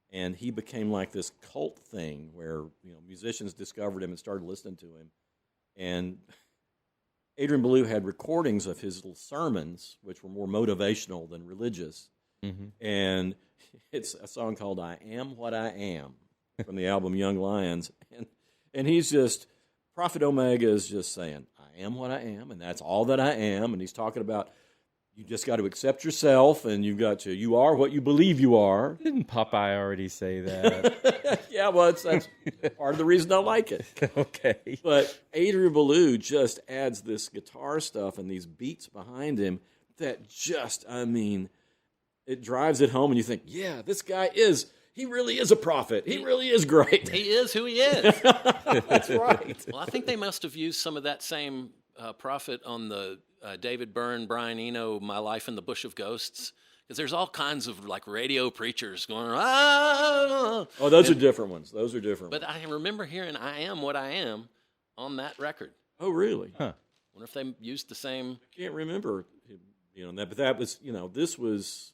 And he became like this cult thing where musicians discovered him and started listening to him. And Adrian Belew had recordings of his little sermons, which were more motivational than religious. Mm-hmm. And it's a song called I Am What I Am from the album Young Lions. And he's just, Prophet Omega is just saying, I am what I am, and that's all that I am. And he's talking about you just got to accept yourself, and you are what you believe you are. Didn't Popeye already say that? Yeah, well, that's part of the reason I like it. Okay. But Adrian Belew just adds this guitar stuff and these beats behind him that just, it drives it home, and you think, yeah, this guy he really is a prophet. He really is great. He is who he is. That's right. Well, I think they must have used some of that same prophet on the David Byrne, Brian Eno, My Life in the Bush of Ghosts, because there's all kinds of like radio preachers going, ah. Oh, those are different ones. But I remember hearing I Am What I Am on that record. Oh, really? Huh. Wonder if they used the same. I can't remember, that, but that was, this was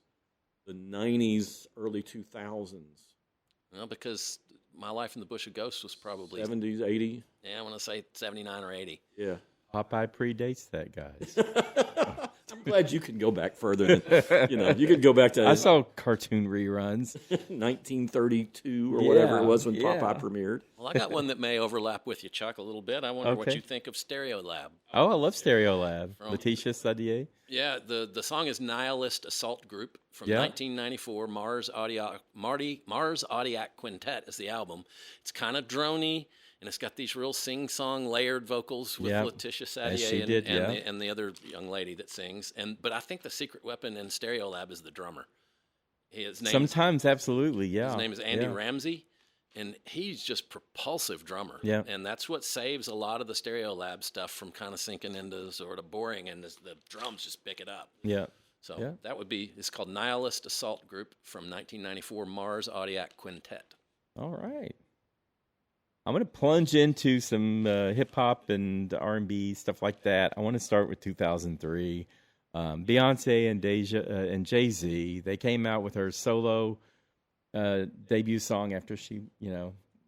the 90s, early 2000s. Well, because My Life in the Bush of Ghosts was probably 70s, 80. Yeah, I want to say 79 or 80. Yeah. Popeye predates that, guys. I'm glad you can go back further than, you could go back to... I saw cartoon reruns. 1932 or whatever it was when Popeye premiered. Well, I got one that may overlap with you, Chuck, a little bit. I wonder what you think of Stereolab. Oh, I love Stereolab. Letitia Sadier. Yeah, the song is Nihilist Assault Group from 1994. Mars Audiac Quintet is the album. It's kind of droney, and it's got these real sing-song layered vocals with Letitia Sadier and the other young lady that sings. But I think the secret weapon in Stereolab is the drummer. Sometimes, absolutely, yeah. His name is Andy Ramsey, and he's just propulsive drummer. Yeah. And that's what saves a lot of the Stereolab stuff from kind of sinking into sort of boring, and the drums just pick it up. Yeah. So that would be, it's called Nihilist Assault Group from 1994, Mars Audiac Quintet. All right. I'm going to plunge into some hip-hop and R&B, stuff like that. I want to start with 2003. Beyonce and Jay-Z, they came out with her solo debut song after she,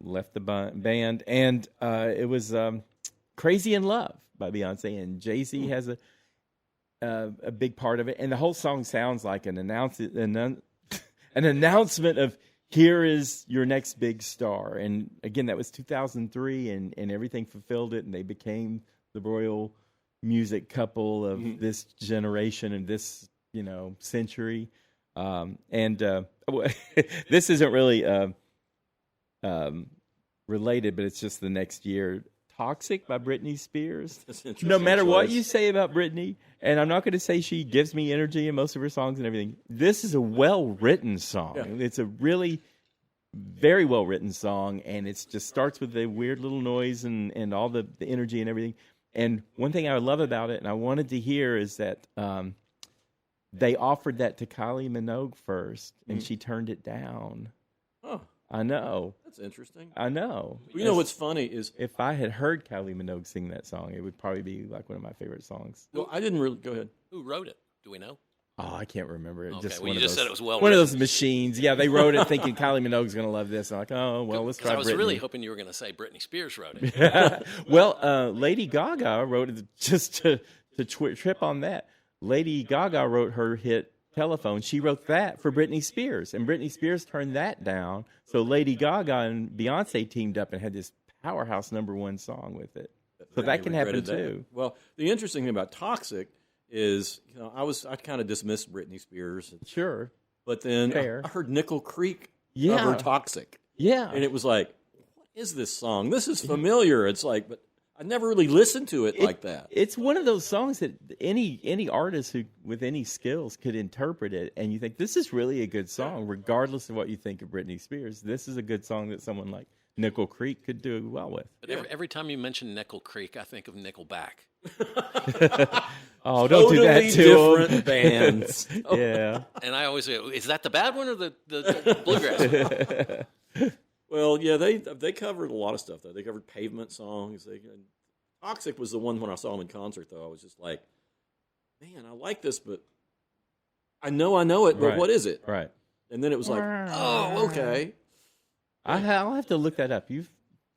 left the band. And it was Crazy in Love by Beyonce. And Jay-Z has a big part of it. And the whole song sounds like an announcement of, here is your next big star. And again, that was 2003, and everything fulfilled it, and they became the royal music couple of this generation and this, century. This isn't really related, but it's just the next year. Toxic by Britney Spears. No matter what you say about Britney, and I'm not going to say she gives me energy in most of her songs and everything, this is a well-written song. Yeah. It's a really very well written song, and it just starts with the weird little noise and all the energy and everything. And one thing I love about it, and I wanted to hear, is that they offered that to Kylie Minogue first, and she turned it down. Oh, I know. that's interesting. I know. You know what's funny is if I had heard Kylie Minogue sing that song, it would probably be like one of my favorite songs. well, I didn't really go ahead. Who wrote it? Do we know? Oh, I can't remember. Okay, Just well, one you of just those, said it was well one of written. those machines. Yeah, they wrote it thinking Kylie Minogue's going to love this. I'm like, oh, well, let's try I was Britney. really hoping you were going to say Britney Spears wrote it. Well, Lady Gaga wrote it just to trip on that. Lady Gaga wrote her hit Telephone. She wrote that for Britney Spears, and Britney Spears turned that down. So Lady Gaga and Beyonce teamed up and had this powerhouse #1 song with it. So that can happen too. Well, the interesting thing about Toxic is, I kind of dismissed Britney Spears. Sure. But then Fair. I heard Nickel Creek Yeah. cover Toxic. Yeah. And it was like, what is this song? This is familiar. It's like, but I never really listened to it like that. It's one of those songs that any artist who with any skills could interpret it, and you think this is really a good song, regardless of what you think of Britney Spears. This is a good song that someone like Nickel Creek could do well with. But every time you mention Nickel Creek, I think of Nickelback. Oh, don't do that to different bands. Yeah. And I always say, is that the bad one or the bluegrass one? Well, yeah, they covered a lot of stuff, though. They covered Pavement songs. Toxic was the one when I saw them in concert, though. I was just like, man, I like this, but I know it, but Right. what is it? Right. And then it was like, oh, okay. I'll have to look that up. You've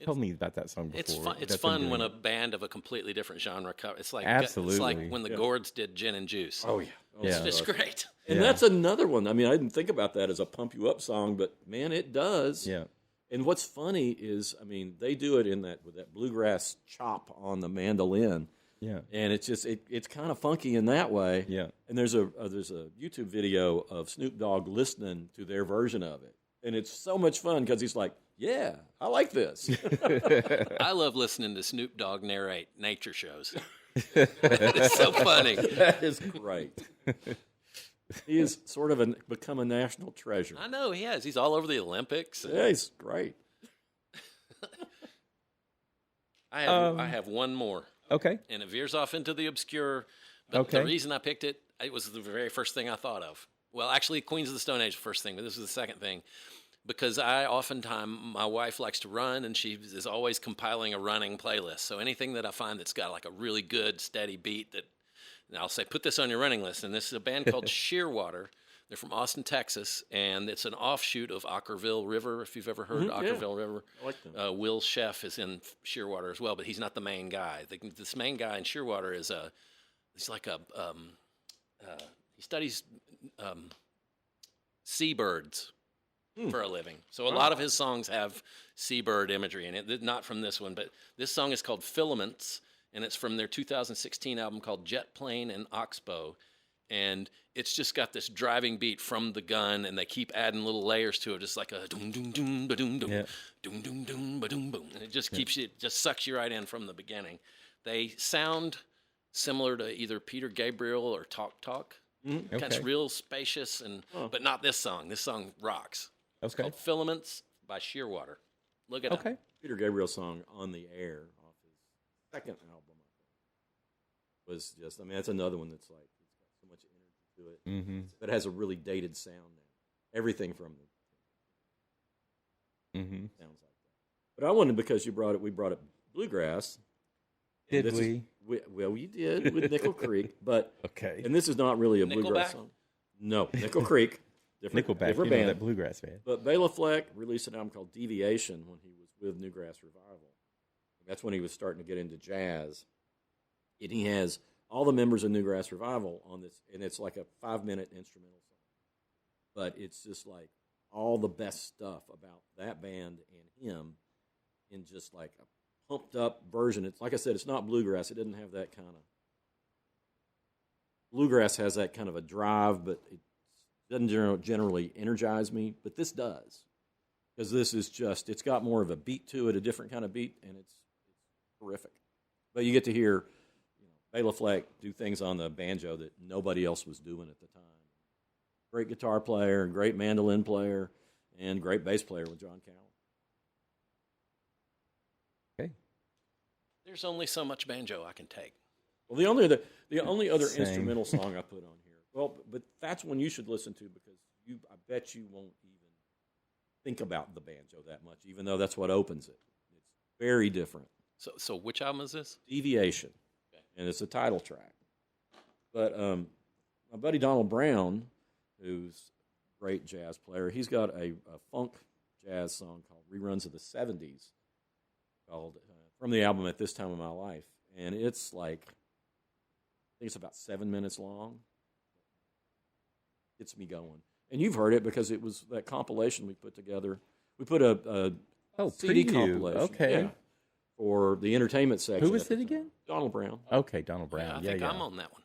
told me about that song before. It's fun. It's That's what I'm fun when a doing. band of a completely different genre cover. It's like Absolutely. It's like when the Gourds did Gin and Juice. Oh, yeah. Yeah. It's great. And that's another one. I mean, I didn't think about that as a pump you up song, but man, it does. Yeah. And what's funny is, I mean, they do it with that bluegrass chop on the mandolin, Yeah. and it's just it's kind of funky in that way. Yeah. And there's a YouTube video of Snoop Dogg listening to their version of it, and it's so much fun because he's like, "Yeah, I like this." I love listening to Snoop Dogg narrate nature shows. It's so funny. That is great. He is sort of become a national treasure. I know he has. He's all over the Olympics. Yeah, he's great. I have one more. Okay. And it veers off into the obscure. But Okay. the reason I picked it, it was the very first thing I thought of. Well, actually, Queens of the Stone Age, the first thing, but this is the second thing. Because my wife likes to run, and she is always compiling a running playlist. So anything that I find that's got like a really good, steady beat, and I'll say, put this on your running list. And this is a band called Shearwater. They're from Austin, Texas, and it's an offshoot of Ockerville River, if you've ever heard Ockerville River. I like them. Will Sheff is in Shearwater as well, but he's not the main guy. This main guy in Shearwater he studies seabirds for a living. So a lot of his songs have seabird imagery in it. Not from this one, but this song is called Filaments, and it's from their 2016 album called Jet Plane and Oxbow. And it's just got this driving beat from the gun, and they keep adding little layers to it, just like a doom doom doom ba doom doom, doom doom doom ba doom boom, and it just just sucks you right in from the beginning. They sound similar to either Peter Gabriel or Talk Talk. Okay. Kind of real spacious, but not this song. This song rocks. It's Okay. called Filaments by Shearwater. Look it up. Okay. Peter Gabriel's song "On the Air" off his second album, I think, was just. I mean, that's another one that's like it's got so much energy to it, but it has a really dated sound now. Everything from the sounds like that. But I wanted because we brought it bluegrass. Did This we? Well, we did with Nickel Creek, but Okay. and this is not really a bluegrass Nickelback? song. No, Nickel Creek, Nickelback, different you know, band. that bluegrass band. But Bela Fleck released an album called Deviation when he was with Newgrass Revival. That's when he was starting to get into jazz. And he has all the members of Newgrass Revival on this, and it's like a 5-minute instrumental song. But it's just like all the best stuff about that band and him in just like a pumped up version. It's like I said, it's not bluegrass. It doesn't have that kind of bluegrass has that kind of a drive, but it doesn't generally energize me. But this does, because this is just it's got more of a beat to it, a different kind of beat, and it's terrific. But you get to hear Bela Fleck do things on the banjo that nobody else was doing at the time. Great guitar player, great mandolin player, and great bass player with John Cowell. Okay. There's only so much banjo I can take. Well, the only other Same. instrumental song I put on here. Well, but that's one you should listen to because I bet you won't even think about the banjo that much, even though that's what opens it. It's very different. So which album is this? Deviation, and it's a title track. But my buddy Donald Brown, who's a great jazz player, he's got a funk jazz song called Reruns of the 70s, called from the album At This Time of My Life. And it's like, I think it's about 7 minutes long. Gets me going. And you've heard it because it was that compilation we put together. We put a CD preview. compilation. Okay. Yeah, for the entertainment section. Who was it again? Donald Brown. Okay, Donald Brown. I think I'm on that one.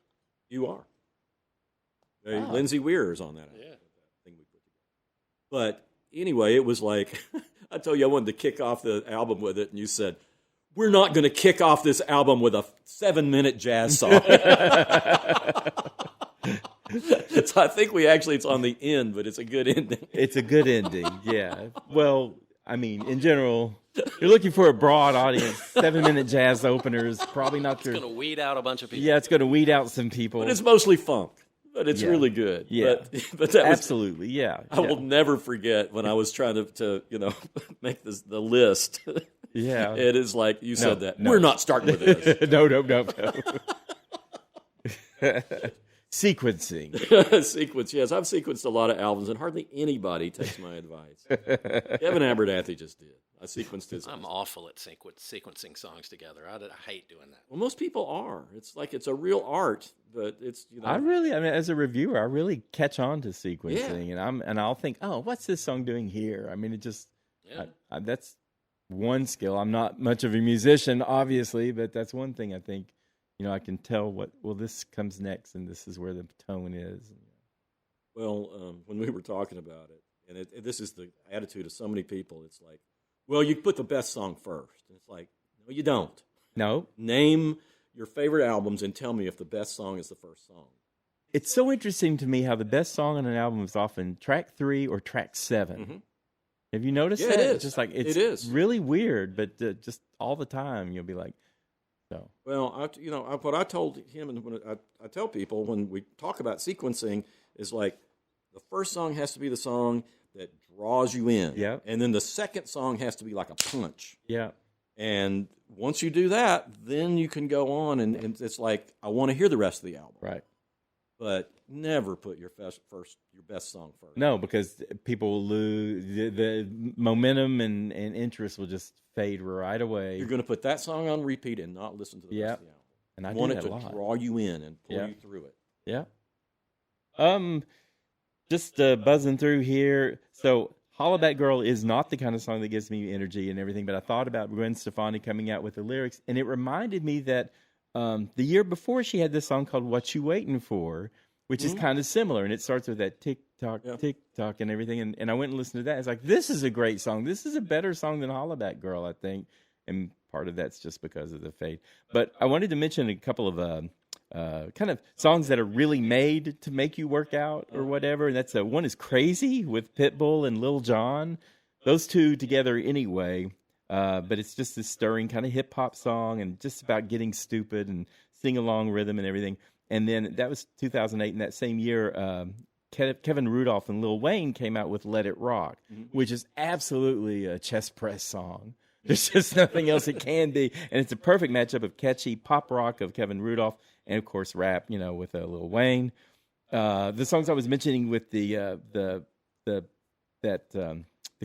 You are. Lindsay Weir is on that. Yeah. Thing we put together. But anyway, it was like, I told you I wanted to kick off the album with it, and you said, we're not going to kick off this album with a 7-minute jazz song. So I think it's on the end, but it's a good ending. It's a good ending, yeah. Well, I mean, in general, you're looking for a broad audience. 7-minute jazz openers, probably not your... It's going to weed out a bunch of people. Yeah, it's going to weed out some people. But it's mostly funk. But it's really good. Yeah. But that was, absolutely, yeah. I will never forget when I was trying to make the list. Yeah. It is like you said that. No. We're not starting with this. No. Sequencing. Sequence, yes. I've sequenced a lot of albums, and hardly anybody takes my advice. Kevin Abernathy just did. I sequenced his. I'm awful at sequencing songs together. I hate doing that. Well, most people are. It's like it's a real art, but it's I mean, as a reviewer, I really catch on to sequencing, and I'll think, oh, what's this song doing here? I mean, it just that's one skill. I'm not much of a musician, obviously, but that's one thing I think. I can tell this comes next, and this is where the tone is. Well, when we were talking about it, and this is the attitude of so many people, it's like, well, you put the best song first. And it's like, no, you don't. No. Name your favorite albums and tell me if the best song is the first song. It's so interesting to me how the best song on an album is often track 3 or track 7. Mm-hmm. Have you noticed that? It is. It's just like it is really weird, but just all the time you'll be like, so. Well, what I told him, and when I tell people when we talk about sequencing, is like the first song has to be the song that draws you in. Yeah. And then the second song has to be like a punch. Yeah. And once you do that, then you can go on, and it's like, I want to hear the rest of the album. Right. But never put your best song first. No, because people will lose the momentum and interest will just fade right away. You're going to put that song on repeat and not listen to the rest of the album. And I want do it that to a lot. draw you in and pull you through it. Yeah. Just buzzing through here. So Hollaback Girl is not the kind of song that gives me energy and everything, but I thought about Gwen Stefani coming out with the lyrics, and it reminded me that the year before she had this song called What You Waiting For, which is kind of similar, and it starts with that tick-tock, tick-tock and everything, and I went and listened to that. It's like, this is a great song. This is a better song than Hollaback Girl, I think, and part of that's just because of the fade. But I wanted to mention a couple of kind of songs that are really made to make you work out or whatever, and that's one is Crazy with Pitbull and Lil Jon. Those two together anyway, but it's just this stirring kind of hip-hop song and just about getting stupid and sing-along rhythm and everything. And then that was 2008. In that same year, Kevin Rudolph and Lil Wayne came out with Let It Rock, which is absolutely a chest press song. There's just nothing else it can be. And it's a perfect matchup of catchy pop rock of Kevin Rudolph and, of course, rap, with Lil Wayne. The songs I was mentioning with the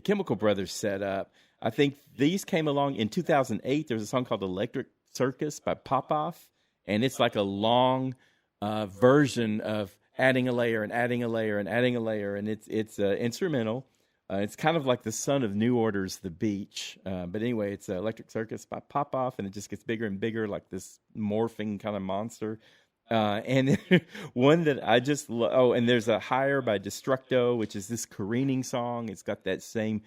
Chemical Brothers set up, I think these came along in 2008. There was a song called Electric Circus by Popoff, and it's like a long version of adding a layer and adding a layer and adding a layer, and it's instrumental. It's kind of like the son of New Order's The Beach. But anyway, it's Electric Circus by Popoff, and it just gets bigger and bigger, like this morphing kind of monster. And one that I just and there's a Higher by Destructo, which is this careening song. It's got that same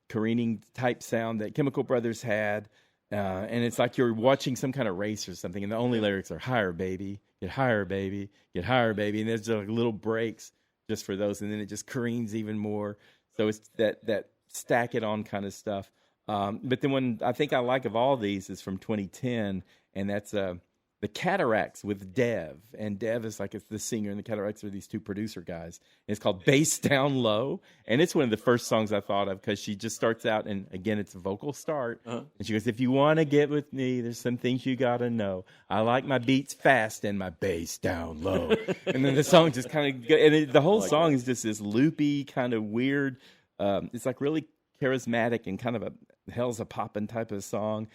careening type sound that Chemical Brothers had. And it's like you're watching some kind of race or something, and the only lyrics are higher, baby, get higher, baby, get higher, baby. And there's like little breaks just for those, and then it just careens even more. So it's that stack it on kind of stuff. But then one I think I like of all these is from 2010, and that's the Cataracts with Dev. And Dev is like it's the singer, and the Cataracts are these two producer guys. And it's called Bass Down Low, and it's one of the first songs I thought of because she just starts out, and again, it's a vocal start. And she goes, if you want to get with me, there's some things you got to know. I like my beats fast and my bass down low. And then the song just kind of, the whole song is just this loopy, kind of weird, it's like really charismatic and kind of a hell's a poppin' type of song.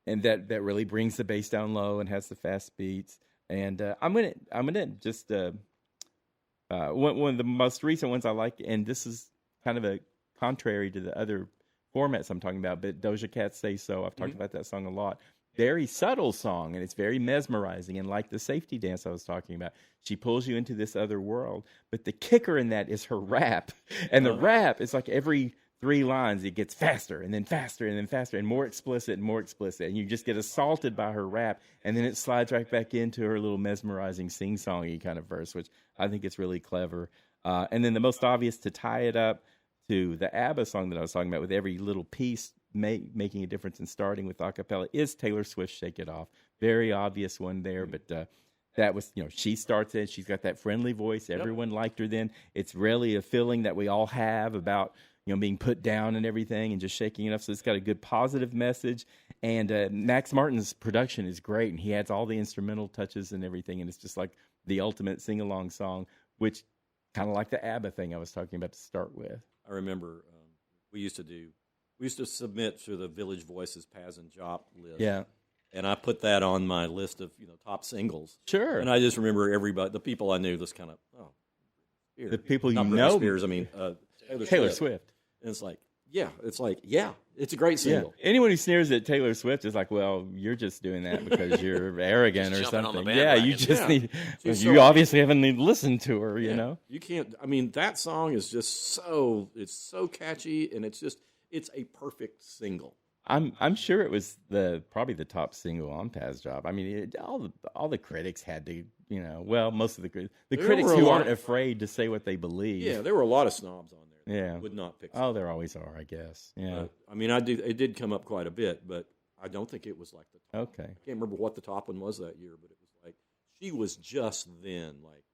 And that really brings the bass down low and has the fast beats. And I'm gonna just one of the most recent ones I like, and this is kind of a contrary to the other formats I'm talking about. But Doja Cat Say So, I've talked about that song a lot. Very subtle song, and it's very mesmerizing. And like the safety dance I was talking about, she pulls you into this other world. But the kicker in that is her rap, and the rap is like every 3 lines, it gets faster and then faster and then faster and more explicit and more explicit. And you just get assaulted by her rap. And then it slides right back into her little mesmerizing sing-songy kind of verse, which I think is really clever. And then the most obvious to tie it up to the ABBA song that I was talking about with every little piece making a difference and starting with a cappella is Taylor Swift, Shake It Off. Very obvious one there, but that was, she starts it. She's got that friendly voice. Everyone liked her then. It's really a feeling that we all have about being put down and everything and just shaking it up. So it's got a good positive message. And Max Martin's production is great. And he adds all the instrumental touches and everything. And it's just like the ultimate sing-along song, which kind of like the ABBA thing I was talking about to start with. I remember we used to submit to the Village Voices Paz and Jop list. Yeah. And I put that on my list of top singles. Sure. And I just remember everybody, the people I knew, just kind of, the people not you Britney know. Spears, I mean, Taylor Swift. And it's like, it's a great single. Yeah. Anyone who sneers at Taylor Swift is like, well, you're just doing that because you're arrogant or something. Yeah, you just need. You obviously haven't listened to her. You know, you can't. I mean, that song is just it's so catchy, and it's a perfect single. I'm sure it was probably the top single on Paz Job. I mean, all the critics had to, most of the critics who aren't afraid to say what they believe. Yeah, there were a lot of snobs on there. Yeah, would not pick. Oh, there always are, I guess. Yeah. I mean, it did come up quite a bit, but I don't think it was like the top. Okay. I can't remember what the top one was that year, but it was like she was just then like.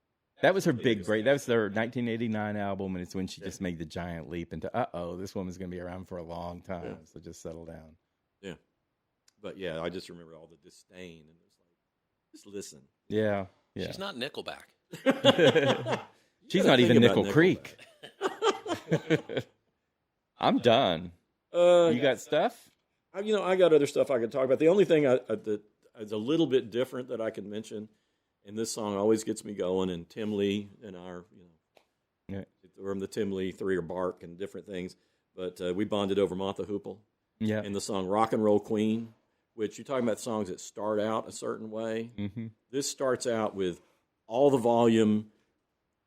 That was her big break. That was their 1989 album, and it's when she just made the giant leap into, this woman's going to be around for a long time, so just settle down. Yeah. But, I just remember all the disdain, and it was like, just listen. Yeah. She's not Nickelback. She's not even Nickel Creek. I'm done. You got stuff? I got other stuff I could talk about. The only thing that is a little bit different that I can mention, and this song always gets me going, and Tim Lee and our, from the Tim Lee 3 or Bark and different things, but we bonded over Martha Hoople. Yeah. And the song Rock and Roll Queen, which you're talking about songs that start out a certain way. Mm-hmm. This starts out with all the volume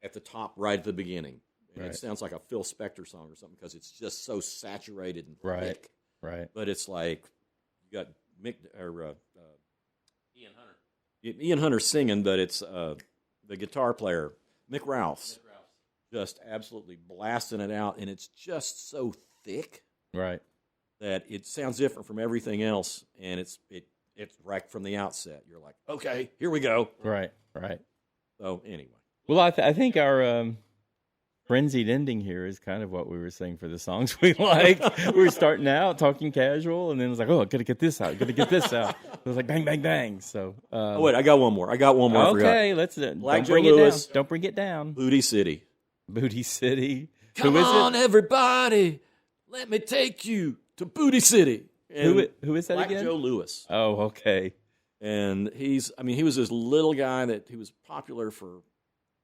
at the top right at the beginning. And it sounds like a Phil Spector song or something because it's just so saturated and thick. Right. But it's like you got Ian Hunter. Ian Hunter singing, but it's the guitar player, Mick Rouse, just absolutely blasting it out. And it's just so thick. Right. That it sounds different from everything else, and it's right from the outset. You're like, okay, here we go. Right. So anyway. Well, I think our frenzied ending here is kind of what we were saying for the songs we like. We were starting out talking casual, and then it was like, I got to get this out. It was like bang, bang, bang. So. Wait, I got one more. Okay, let's. Black don't Joe bring Lewis. it down. Don't bring it down. Booty City. Come on, everybody, let me take you to Booty City. Who is that Black again? Joe Lewis. Oh, okay. And he was this little guy that he was popular for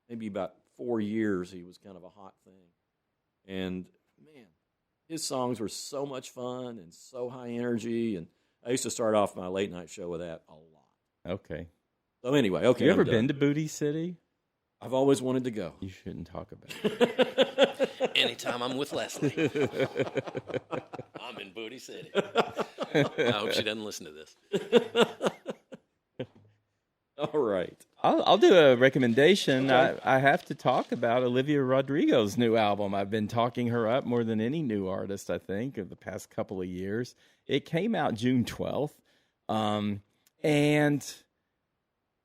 maybe about 4 years. He was kind of a hot thing. And, man, his songs were so much fun and so high energy. And I used to start off my late night show with that a lot. Okay. So anyway, okay. You ever been to Booty City? I've always wanted to go. You shouldn't talk about it. Anytime I'm with Leslie, I'm in Booty City. I hope she doesn't listen to this. All right. I'll do a recommendation. Okay. I have to talk about Olivia Rodrigo's new album. I've been talking her up more than any new artist, I think, of the past couple of years. It came out June 12th. And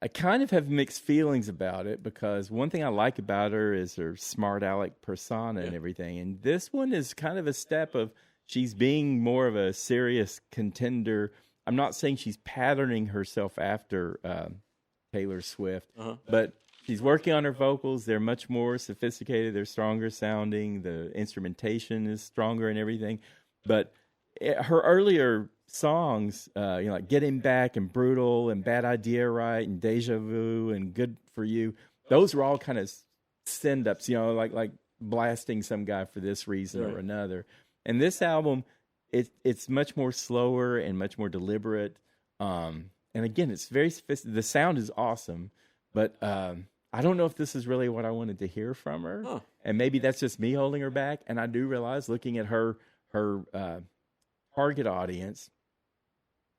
I kind of have mixed feelings about it because one thing I like about her is her smart aleck persona and everything. And this one is kind of a step of she's being more of a serious contender. I'm not saying she's patterning herself after Taylor Swift, but she's working on her vocals. They're much more sophisticated. They're stronger sounding. The instrumentation is stronger and everything. But her earlier songs, like Getting Back and Brutal and Bad Idea Right and Deja Vu and Good For You, those were all kind of send-ups, like blasting some guy for this reason or another. And this album, it's much more slower and much more deliberate. And again, it's very sophisticated. The sound is awesome, but I don't know if this is really what I wanted to hear from her. Huh. And maybe that's just me holding her back. And I do realize, looking at her target audience,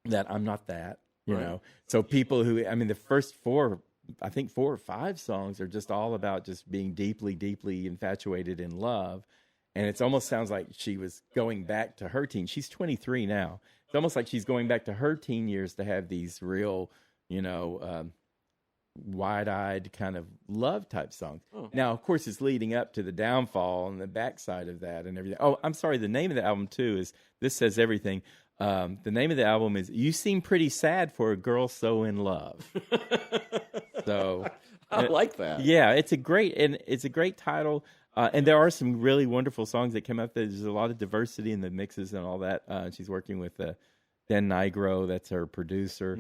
that I'm not that, you know. So people who, the first four or five songs are just all about just being deeply, deeply infatuated in love. And it almost sounds like she was going back to her teen. She's 23 now. It's almost like she's going back to her teen years to have these real, wide-eyed kind of love type songs. Oh. Now, of course, it's leading up to the downfall and the backside of that and everything. Oh, I'm sorry. The name of the album, too, is This Says Everything. The name of the album is You Seem Pretty Sad for a Girl So in Love. So I like that. Yeah, it's a great title. And there are some really wonderful songs that come up. There's a lot of diversity in the mixes and all that. She's working with Dan Nigro, that's her producer,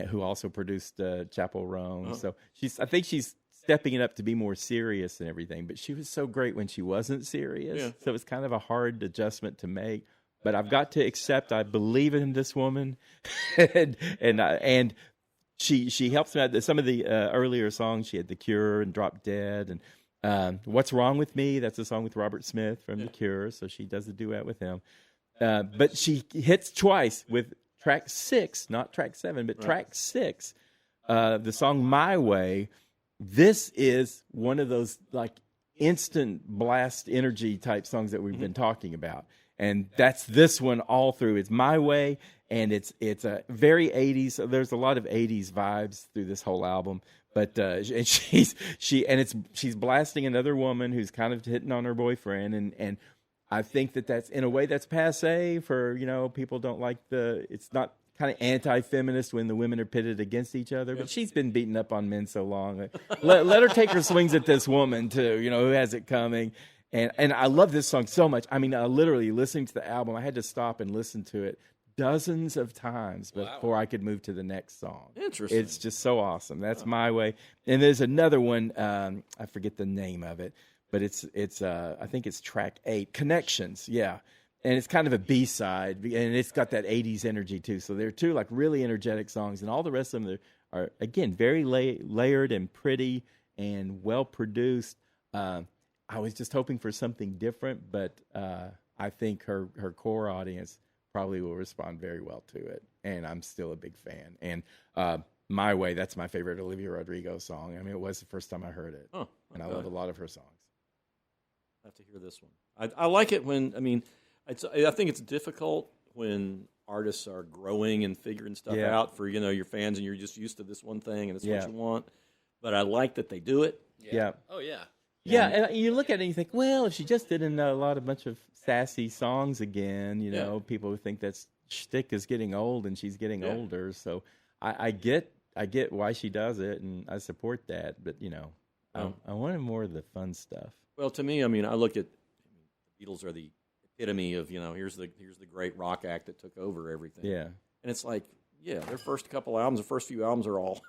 who also produced Chapel Roan. Oh. So I think she's stepping it up to be more serious and everything. But she was so great when she wasn't serious. Yeah. So it's kind of a hard adjustment to make. But I've got to accept I believe in this woman, and she helps me out. Some of the earlier songs, she had The Cure and Drop Dead and What's Wrong With Me. That's a song with Robert Smith from The Cure, so she does a duet with him. But she hits twice with track 6, not track 7, but track 6, the song My Way. This is one of those like instant blast energy type songs that we've been talking about. And that's this one all through. It's My Way, and it's a very 80s. There's a lot of 80s vibes through this whole album. But and she's blasting another woman who's kind of hitting on her boyfriend, and I think that's in a way that's passé for people don't like it's not kind of anti-feminist when the women are pitted against each other. But she's been beating up on men so long. Let her take her swings at this woman too. Who has it coming. And I love this song so much. Literally listening to the album, I had to stop and listen to it dozens of times before I could move to the next song. Interesting. It's just so awesome. That's My Way. And there's another one, I forget the name of it, but it's I think it's track 8, Connections, yeah. And it's kind of a B-side, and it's got that 80s energy too. So there are two like really energetic songs, and all the rest of them are again, very layered and pretty and well-produced. I was just hoping for something different, but I think her core audience probably will respond very well to it, and I'm still a big fan. And My Way, that's my favorite Olivia Rodrigo song. It was the first time I heard it, and I love a lot of her songs. I have to hear this one. I like it when, I think it's difficult when artists are growing and figuring stuff out for, your fans, and you're just used to this one thing, and it's what you want. But I like that they do it. Yeah. Oh, yeah. Yeah, and you look at it and you think, well, if she just did a bunch of sassy songs again, people would think that shtick is getting old and she's getting older. So I get why she does it, and I support that. But I wanted more of the fun stuff. Well, to me, I look at the Beatles are the epitome of here's the great rock act that took over everything. Yeah, and it's like their first couple albums, the first few albums are all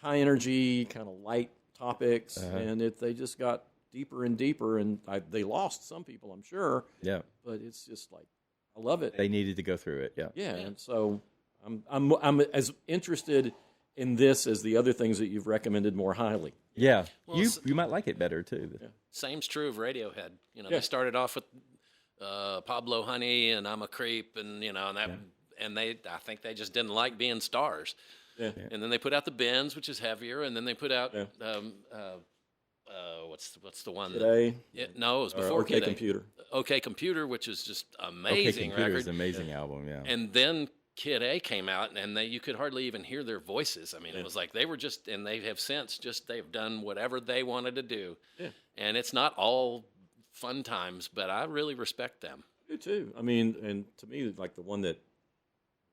high energy, kind of light topics, and they just got deeper and deeper, and they lost some people, I'm sure. Yeah, but it's just like I love it. They needed to go through it. Yeah, and so I'm as interested in this as the other things that you've recommended more highly. Yeah, well, you might like it better too. Yeah. Same's true of Radiohead. They started off with Pablo Honey and I'm a Creep, and and I think they just didn't like being stars. Yeah. And then they put out the Benz, which is heavier, and then they put out what's the one Today. No, it was before OK Kid A. Computer. OK Computer, which is just amazing OK Computer record. is an amazing album, yeah. And then Kid A came out, and you could hardly even hear their voices. I mean, it was like they were just, and they have since they've done whatever they wanted to do. Yeah. And it's not all fun times, but I really respect them. I do too. I mean, and to me, like the one that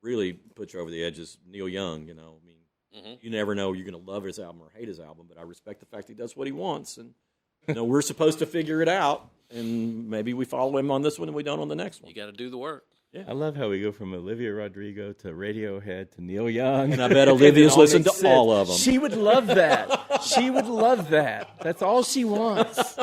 really puts you over the edge is Neil Young. You know, I mean, you never know you're going to love his album or hate his album, but I respect the fact he does what he wants, and we're supposed to figure it out, and maybe we follow him on this one and we don't on the next one. You got to do the work. Yeah. I love how we go from Olivia Rodrigo to Radiohead to Neil Young. And I bet Olivia's listened to all of them. She would love that. She would love that. That's all she wants.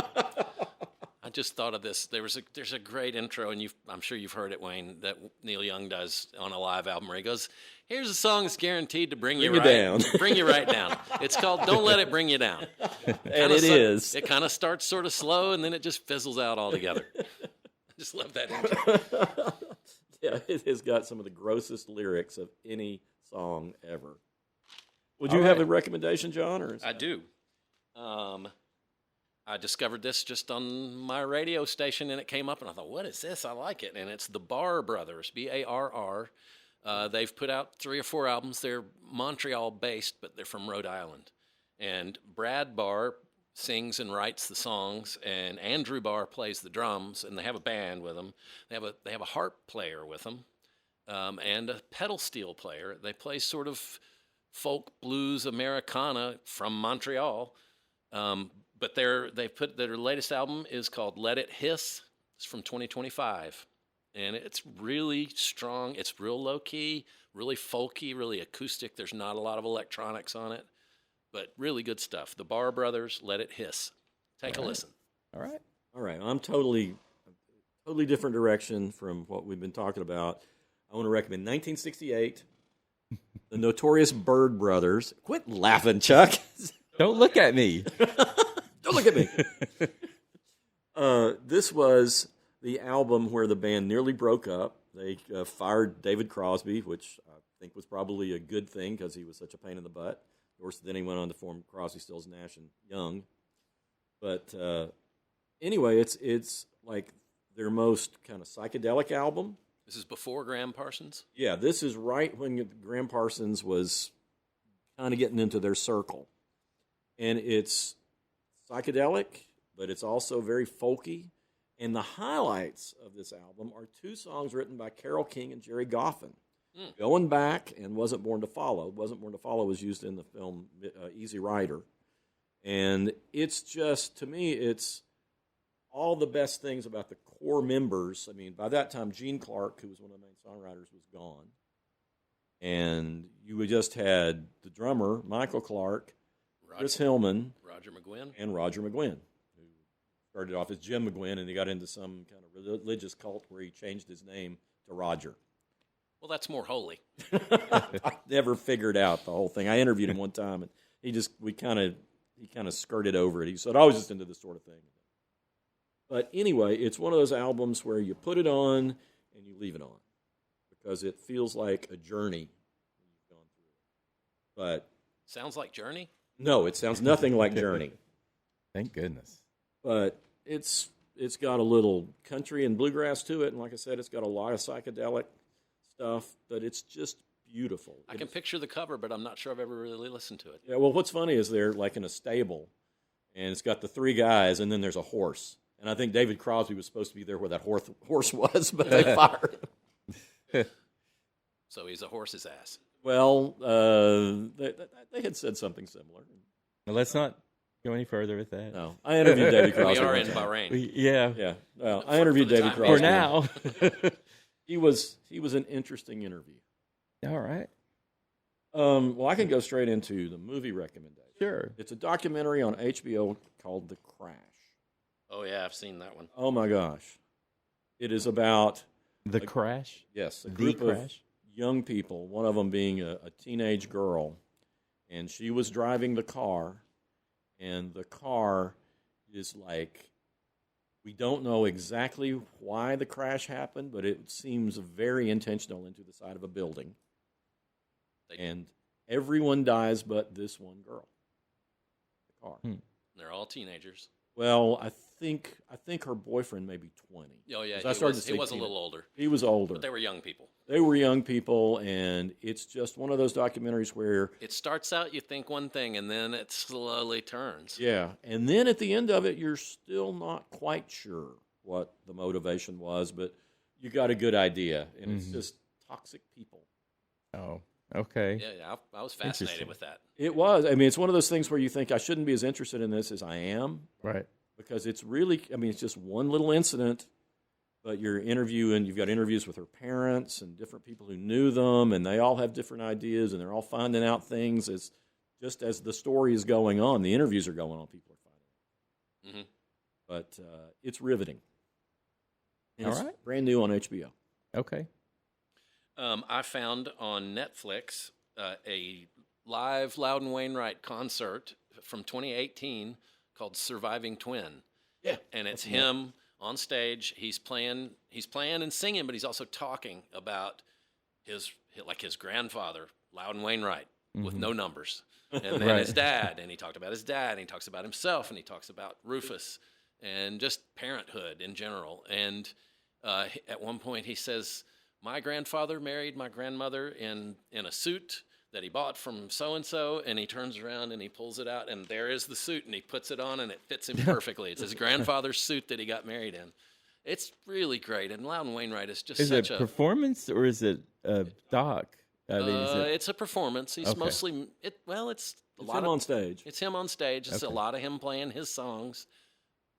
I just thought of this. There's a great intro, and I'm sure you've heard it, Wayne, that Neil Young does on a live album where he goes, "Here's a song that's guaranteed to bring you down. Bring you right down. It's called Don't Let It Bring You Down." And it is. It kind of starts sort of slow, and then it just fizzles out altogether. I just love that intro. Yeah, it has got some of the grossest lyrics of any song ever. Would you have a recommendation, John? Or I do. I discovered this just on my radio station, and it came up, and I thought, what is this? I like it. And it's the Barr Brothers, B-A-R-R. They've put out 3 or 4 albums. They're Montreal-based, but they're from Rhode Island. And Brad Barr sings and writes the songs, and Andrew Barr plays the drums, and they have a band with them. They have a harp player with them, and a pedal steel player. They play sort of folk blues Americana from Montreal. But their latest album is called Let It Hiss. It's from 2025. And it's really strong. It's real low key, really folky, really acoustic. There's not a lot of electronics on it, but really good stuff. The Barr Brothers, Let It Hiss. Take a listen. All right. All right. I'm totally different direction from what we've been talking about. I want to recommend 1968, the Notorious Bird Brothers. Quit laughing, Chuck. Don't look at me. Don't look at me. This was the album where the band nearly broke up. They fired David Crosby, which I think was probably a good thing because he was such a pain in the butt. Of course, then he went on to form Crosby, Stills, Nash and Young. But anyway, it's like their most kind of psychedelic album. This is before Graham Parsons? Yeah, this is right when Graham Parsons was kind of getting into their circle. And it's psychedelic, but it's also very folky. And the highlights of this album are 2 songs written by Carole King and Jerry Goffin. Going Back and Wasn't Born to Follow. Wasn't Born to Follow was used in the film Easy Rider. And it's just, to me, it's all the best things about the core members. I mean, by that time, Gene Clark, who was one of the main songwriters, was gone. And you just had the drummer, Michael Clark, Chris Hillman, and Roger McGuinn, who started off as Jim McGuinn, and he got into some kind of religious cult where he changed his name to Roger. Well, that's more holy. I never figured out the whole thing. I interviewed him one time, and he kind of skirted over it. He said, "I was just into this sort of thing." But anyway, it's one of those albums where you put it on and you leave it on because it feels like a journey when you've gone through it. But sounds like Journey? No, it sounds nothing like Journey. Thank goodness. But it's got a little country and bluegrass to it, and like I said, it's got a lot of psychedelic stuff, but it's just beautiful. I can picture the cover, but I'm not sure I've ever really listened to it. Yeah, well, what's funny is they're like in a stable, and it's got the 3 guys, and then there's a horse. And I think David Crosby was supposed to be there where that horse was, but they fired him. So he's a horse's ass. Well, they had said something similar. Well, let's not go any further with that. No, I interviewed David Crosby. We are in Bahrain. Yeah. Well, I interviewed David Crosby. For now. He was an interesting interview. All right. Well, I can go straight into the movie recommendation. Sure. It's a documentary on HBO called The Crash. Oh, yeah, I've seen that one. Oh, my gosh. It is about... The Crash? Yes, a group of young people, one of them being a teenage girl, and she was driving the car, and the car is like, we don't know exactly why the crash happened, but it seems very intentional into the side of a building. And everyone dies but this one girl. The car. They're all teenagers. Well, I think her boyfriend may be 20. Oh yeah, he was a little older. He was older. But they were young people. They were young people, and it's just one of those documentaries where it starts out, you think one thing, and then it slowly turns. Yeah, and then at the end of it, you're still not quite sure what the motivation was, but you got a good idea, and it's just toxic people. Oh, okay. Yeah, I was fascinated with that. It was. I mean, it's one of those things where you think I shouldn't be as interested in this as I am. Right. Because it's really, I mean, it's just one little incident, but you've got interviews with her parents and different people who knew them, and they all have different ideas, and they're all finding out things as the story is going on. The interviews are going on, people are finding out. But it's riveting. And all it's right. brand new on HBO. Okay. I found on Netflix a live Loudon Wainwright concert from 2018 called "Surviving Twin." Yeah, and it's him on stage. He's playing and singing, but he's also talking about his grandfather, Loudon Wainwright, with no numbers, and then his dad. And he talked about his dad, and he talks about himself, and he talks about Rufus, and just parenthood in general. And at one point, he says, "My grandfather married my grandmother in a suit that he bought from so-and-so," and he turns around and he pulls it out, and there is the suit, and he puts it on, and it fits him perfectly. It's his grandfather's suit that he got married in. It's really great, and Loudon Wainwright is just such a... Is it performance, or is it doc? I mean, it's a performance. He's mostly... It's him on stage. It's him on stage. It's a lot of him playing his songs,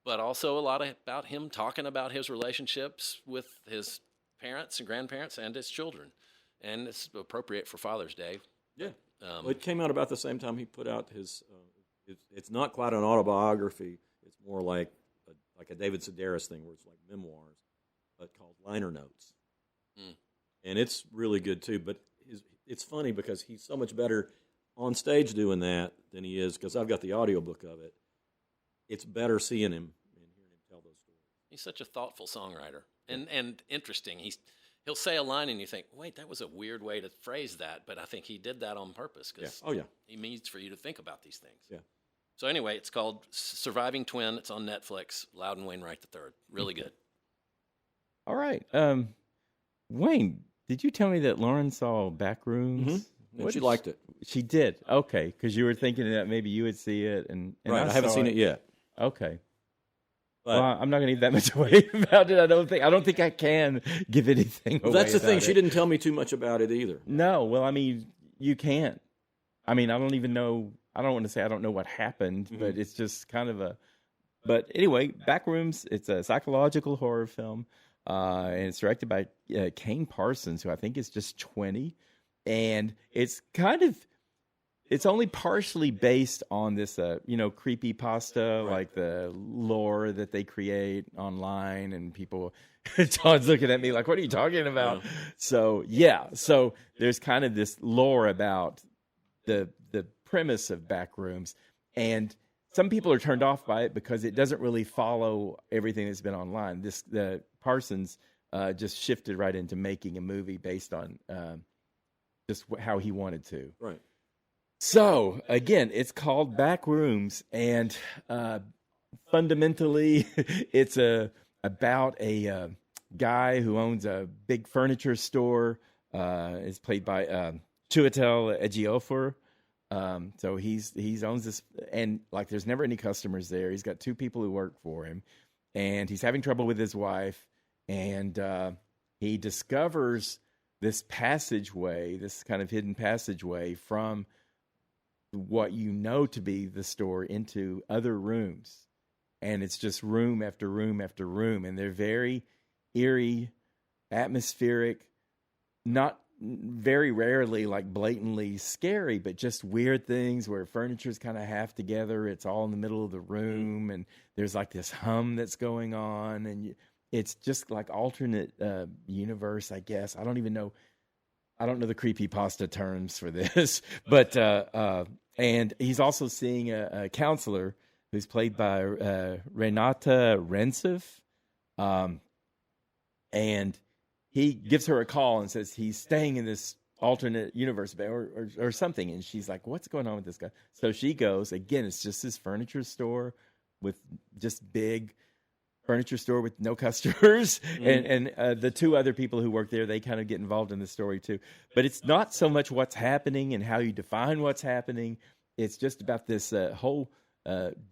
but also a lot about him talking about his relationships with his parents and grandparents and his children. And it's appropriate for Father's Day. Yeah. Well, it came out about the same time he put out his. It's not quite an autobiography. It's more like a David Sedaris thing, where it's like memoirs, but called Liner Notes. And it's really good too. But it's funny because he's so much better on stage doing that than he is, because I've got the audiobook of it. It's better seeing him and hearing him tell those stories. He's such a thoughtful songwriter and interesting. He'll say a line and you think, wait, that was a weird way to phrase that, but I think he did that on purpose because he means for you to think about these things. Yeah. So anyway, it's called Surviving Twin. It's on Netflix. Loudon Wainwright III. Really good. All right. Wayne, did you tell me that Lauren saw Backrooms? And she liked it. She did? Okay, because you were thinking that maybe you would see it. And right, I haven't seen it yet. Okay. But, well, I'm not going to give that much away about it. I don't think I can give anything away. That's the thing. It. She didn't tell me too much about it either. No. Well, I mean, you can't. I mean, I don't even know. I don't want to say I don't know what happened, but it's just kind of a. But anyway, Backrooms. It's a psychological horror film, and it's directed by Kane Parsons, who I think is just 20, and it's kind of. It's only partially based on this, creepypasta, like the lore that they create online, and people, Todd's looking at me like, what are you talking about? Yeah. So there's kind of this lore about the premise of Backrooms, and some people are turned off by it because it doesn't really follow everything that's been online. The Parsons just shifted right into making a movie based on just how he wanted to. Right. So, again, it's called Backrooms, and fundamentally, it's about a guy who owns a big furniture store. It's played by Chiwetel Ejiofor. So he owns this, and like there's never any customers there. He's got 2 people who work for him, and he's having trouble with his wife, and he discovers this passageway, this kind of hidden passageway from what you know to be the store into other rooms. And it's just room after room after room. And they're very eerie, atmospheric, not very rarely like blatantly scary, but just weird things where furniture's kind of half together. It's all in the middle of the room. And there's like this hum that's going on. And it's just like alternate universe, I guess. I don't know the creepypasta terms for this, but and he's also seeing a counselor who's played by Renata Rensev, and he gives her a call and says he's staying in this alternate universe or something. And she's like, what's going on with this guy? So she goes, again, it's just this furniture store with just big furniture store with no customers. And the two other people who work there, they kind of get involved in the story too. But it's not so much what's happening and how you define what's happening. It's just about this whole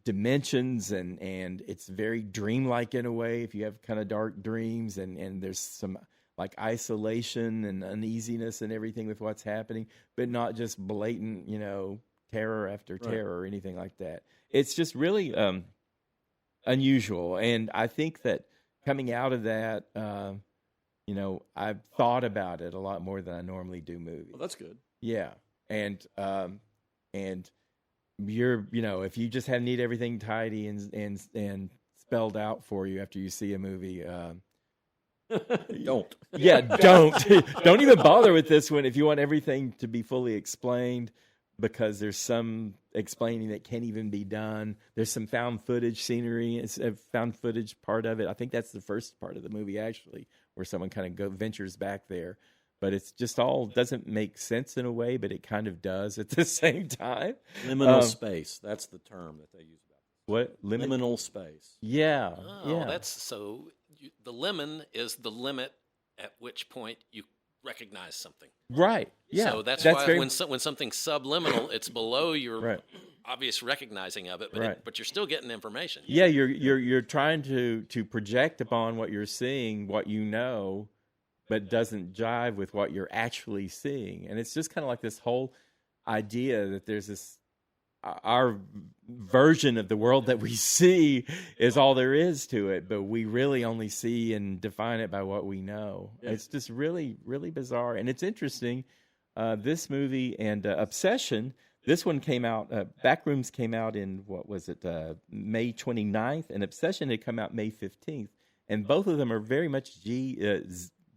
dimensions, and it's very dreamlike in a way if you have kind of dark dreams, and there's some like isolation and uneasiness and everything with what's happening, but not just blatant, terror after terror or anything like that. It's just really unusual. And I think that coming out of that, I've thought about it a lot more than I normally do movies. Well, that's good. Yeah. And you're, if you just need everything tidy and spelled out for you after you see a movie, don't. Yeah, don't even bother with this one if you want everything to be fully explained, because there's some explaining that can't even be done. There's some found footage scenery. It's a found footage part of it. I think that's the first part of the movie, actually, where someone kind of ventures back there. But it's just all doesn't make sense in a way, but it kind of does at the same time. Liminal space. That's the term that they use about it. What? Liminal space. Yeah. Oh, yeah. that's so. The lemon is the limit at which point you recognize something. Right. Yeah. So that's why very... when something's subliminal, it's below your obvious recognizing of it, but but you're still getting information. Yeah, you're trying to project upon what you're seeing, what you know, but doesn't jive with what you're actually seeing. And it's just kind of like this whole idea that there's this, our version of the world that we see is all there is to it, but we really only see and define it by what we know. Yeah. It's just really, really bizarre. And it's interesting, this movie and Obsession, this one came out, Backrooms came out in, May 29th, and Obsession had come out May 15th. And both of them are very much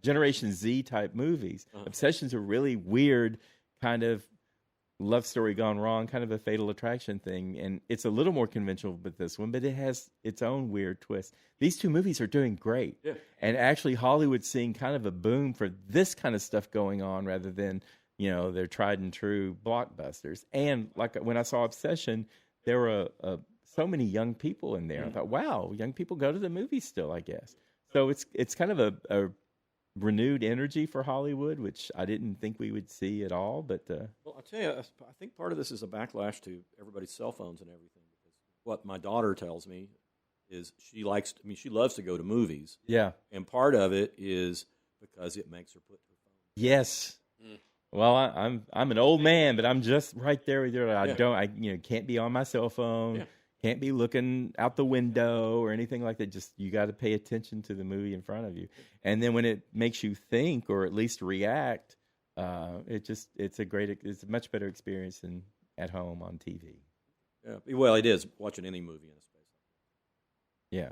Generation Z type movies. Obsession's a really weird kind of love story gone wrong, kind of a Fatal Attraction thing, and it's a little more conventional with this one, but it has its own weird twist. These two movies are doing great, and actually Hollywood's seeing kind of a boom for this kind of stuff going on rather than their tried and true blockbusters. And like when I saw Obsession, there were so many young people in there. I thought, wow, young people go to the movies still, I guess. So it's kind of a renewed energy for Hollywood, which I didn't think we would see at all. But well, I'll tell you, I think part of this is a backlash to everybody's cell phones and everything. Because what my daughter tells me is she loves to go to movies. Yeah, and part of it is because it makes her put her phone. Yes. Well, I'm an old man, but I'm just right there with you. I can't be on my cell phone. Yeah. Can't be looking out the window or anything like that. Just you got to pay attention to the movie in front of you. And then when it makes you think or at least react, it's a much better experience than at home on TV. Yeah, well, it is watching any movie in a space like that. Yeah,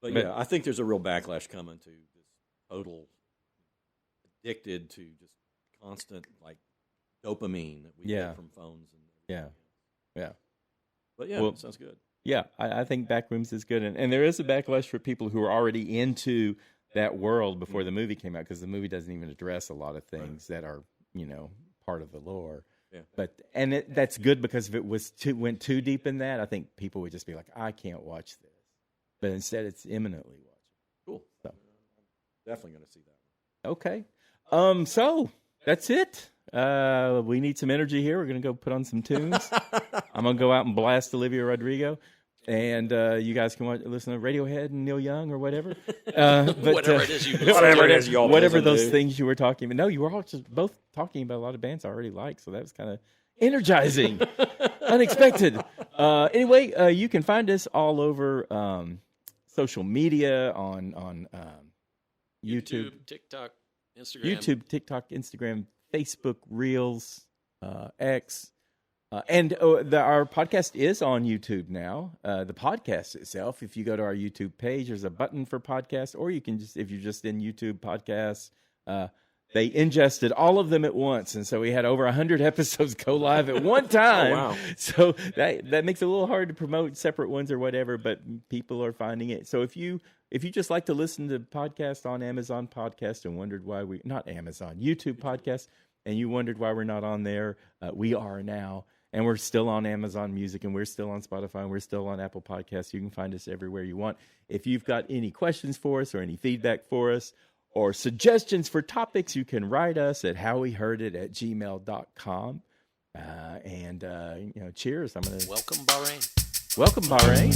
but yeah, I think there's a real backlash coming to this total addicted to just constant like dopamine that we get from phones and yeah. But yeah, well, sounds good. Yeah, I think Backrooms is good. And there is a backlash for people who are already into that world before the movie came out, because the movie doesn't even address a lot of things that are, part of the lore. Yeah. But that's good, because if it went too deep in that, I think people would just be like, I can't watch this. But instead, it's imminently watchable. Cool. So. Definitely going to see that one. Okay. So that's it. We need some energy here. We're going to go put on some tunes. I'm going to go out and blast Olivia Rodrigo. And you guys can listen to Radiohead and Neil Young or whatever. But, whatever it is you whatever those things you were talking about. No, you were all just both talking about a lot of bands I already like, so that was kind of energizing. Unexpected. Anyway, you can find us all over social media on YouTube, TikTok, Instagram, Facebook Reels, X, and our podcast is on YouTube now. The podcast itself, if you go to our YouTube page, there's a button for podcast, or you can just, if you're just in YouTube podcasts, they ingested all of them at once, and so we had over 100 episodes go live at one time. Oh, wow. So that makes it a little hard to promote separate ones or whatever, but people are finding it. So if you just like to listen to podcasts on Amazon Podcast and wondered why not Amazon, YouTube Podcast, and you wondered why we're not on there, we are now. And we're still on Amazon Music, and we're still on Spotify, and we're still on Apple Podcasts. You can find us everywhere you want. If you've got any questions for us or any feedback for us or suggestions for topics, you can write us at howweheardit@gmail.com. Cheers. I'm going to welcome Bahrain. Welcome Bahrain.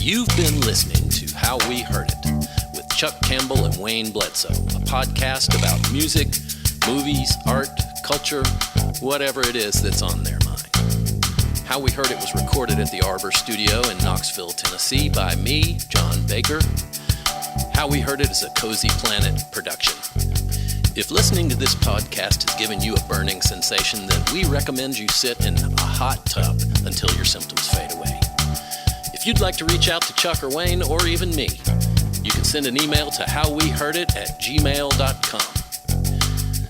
You've been listening to How We Heard It with Chuck Campbell and Wayne Bledsoe, a podcast about music, movies, art, culture, whatever it is that's on their mind. How We Heard It was recorded at the Arbor Studio in Knoxville, Tennessee by me, John Baker. How We Heard It is a Cozy Planet production. If listening to this podcast has given you a burning sensation, then we recommend you sit in a hot tub until your symptoms fade away. If you'd like to reach out to Chuck or Wayne or even me, you can send an email to howweheardit@gmail.com.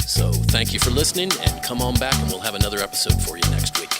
So thank you for listening, and come on back and we'll have another episode for you next week.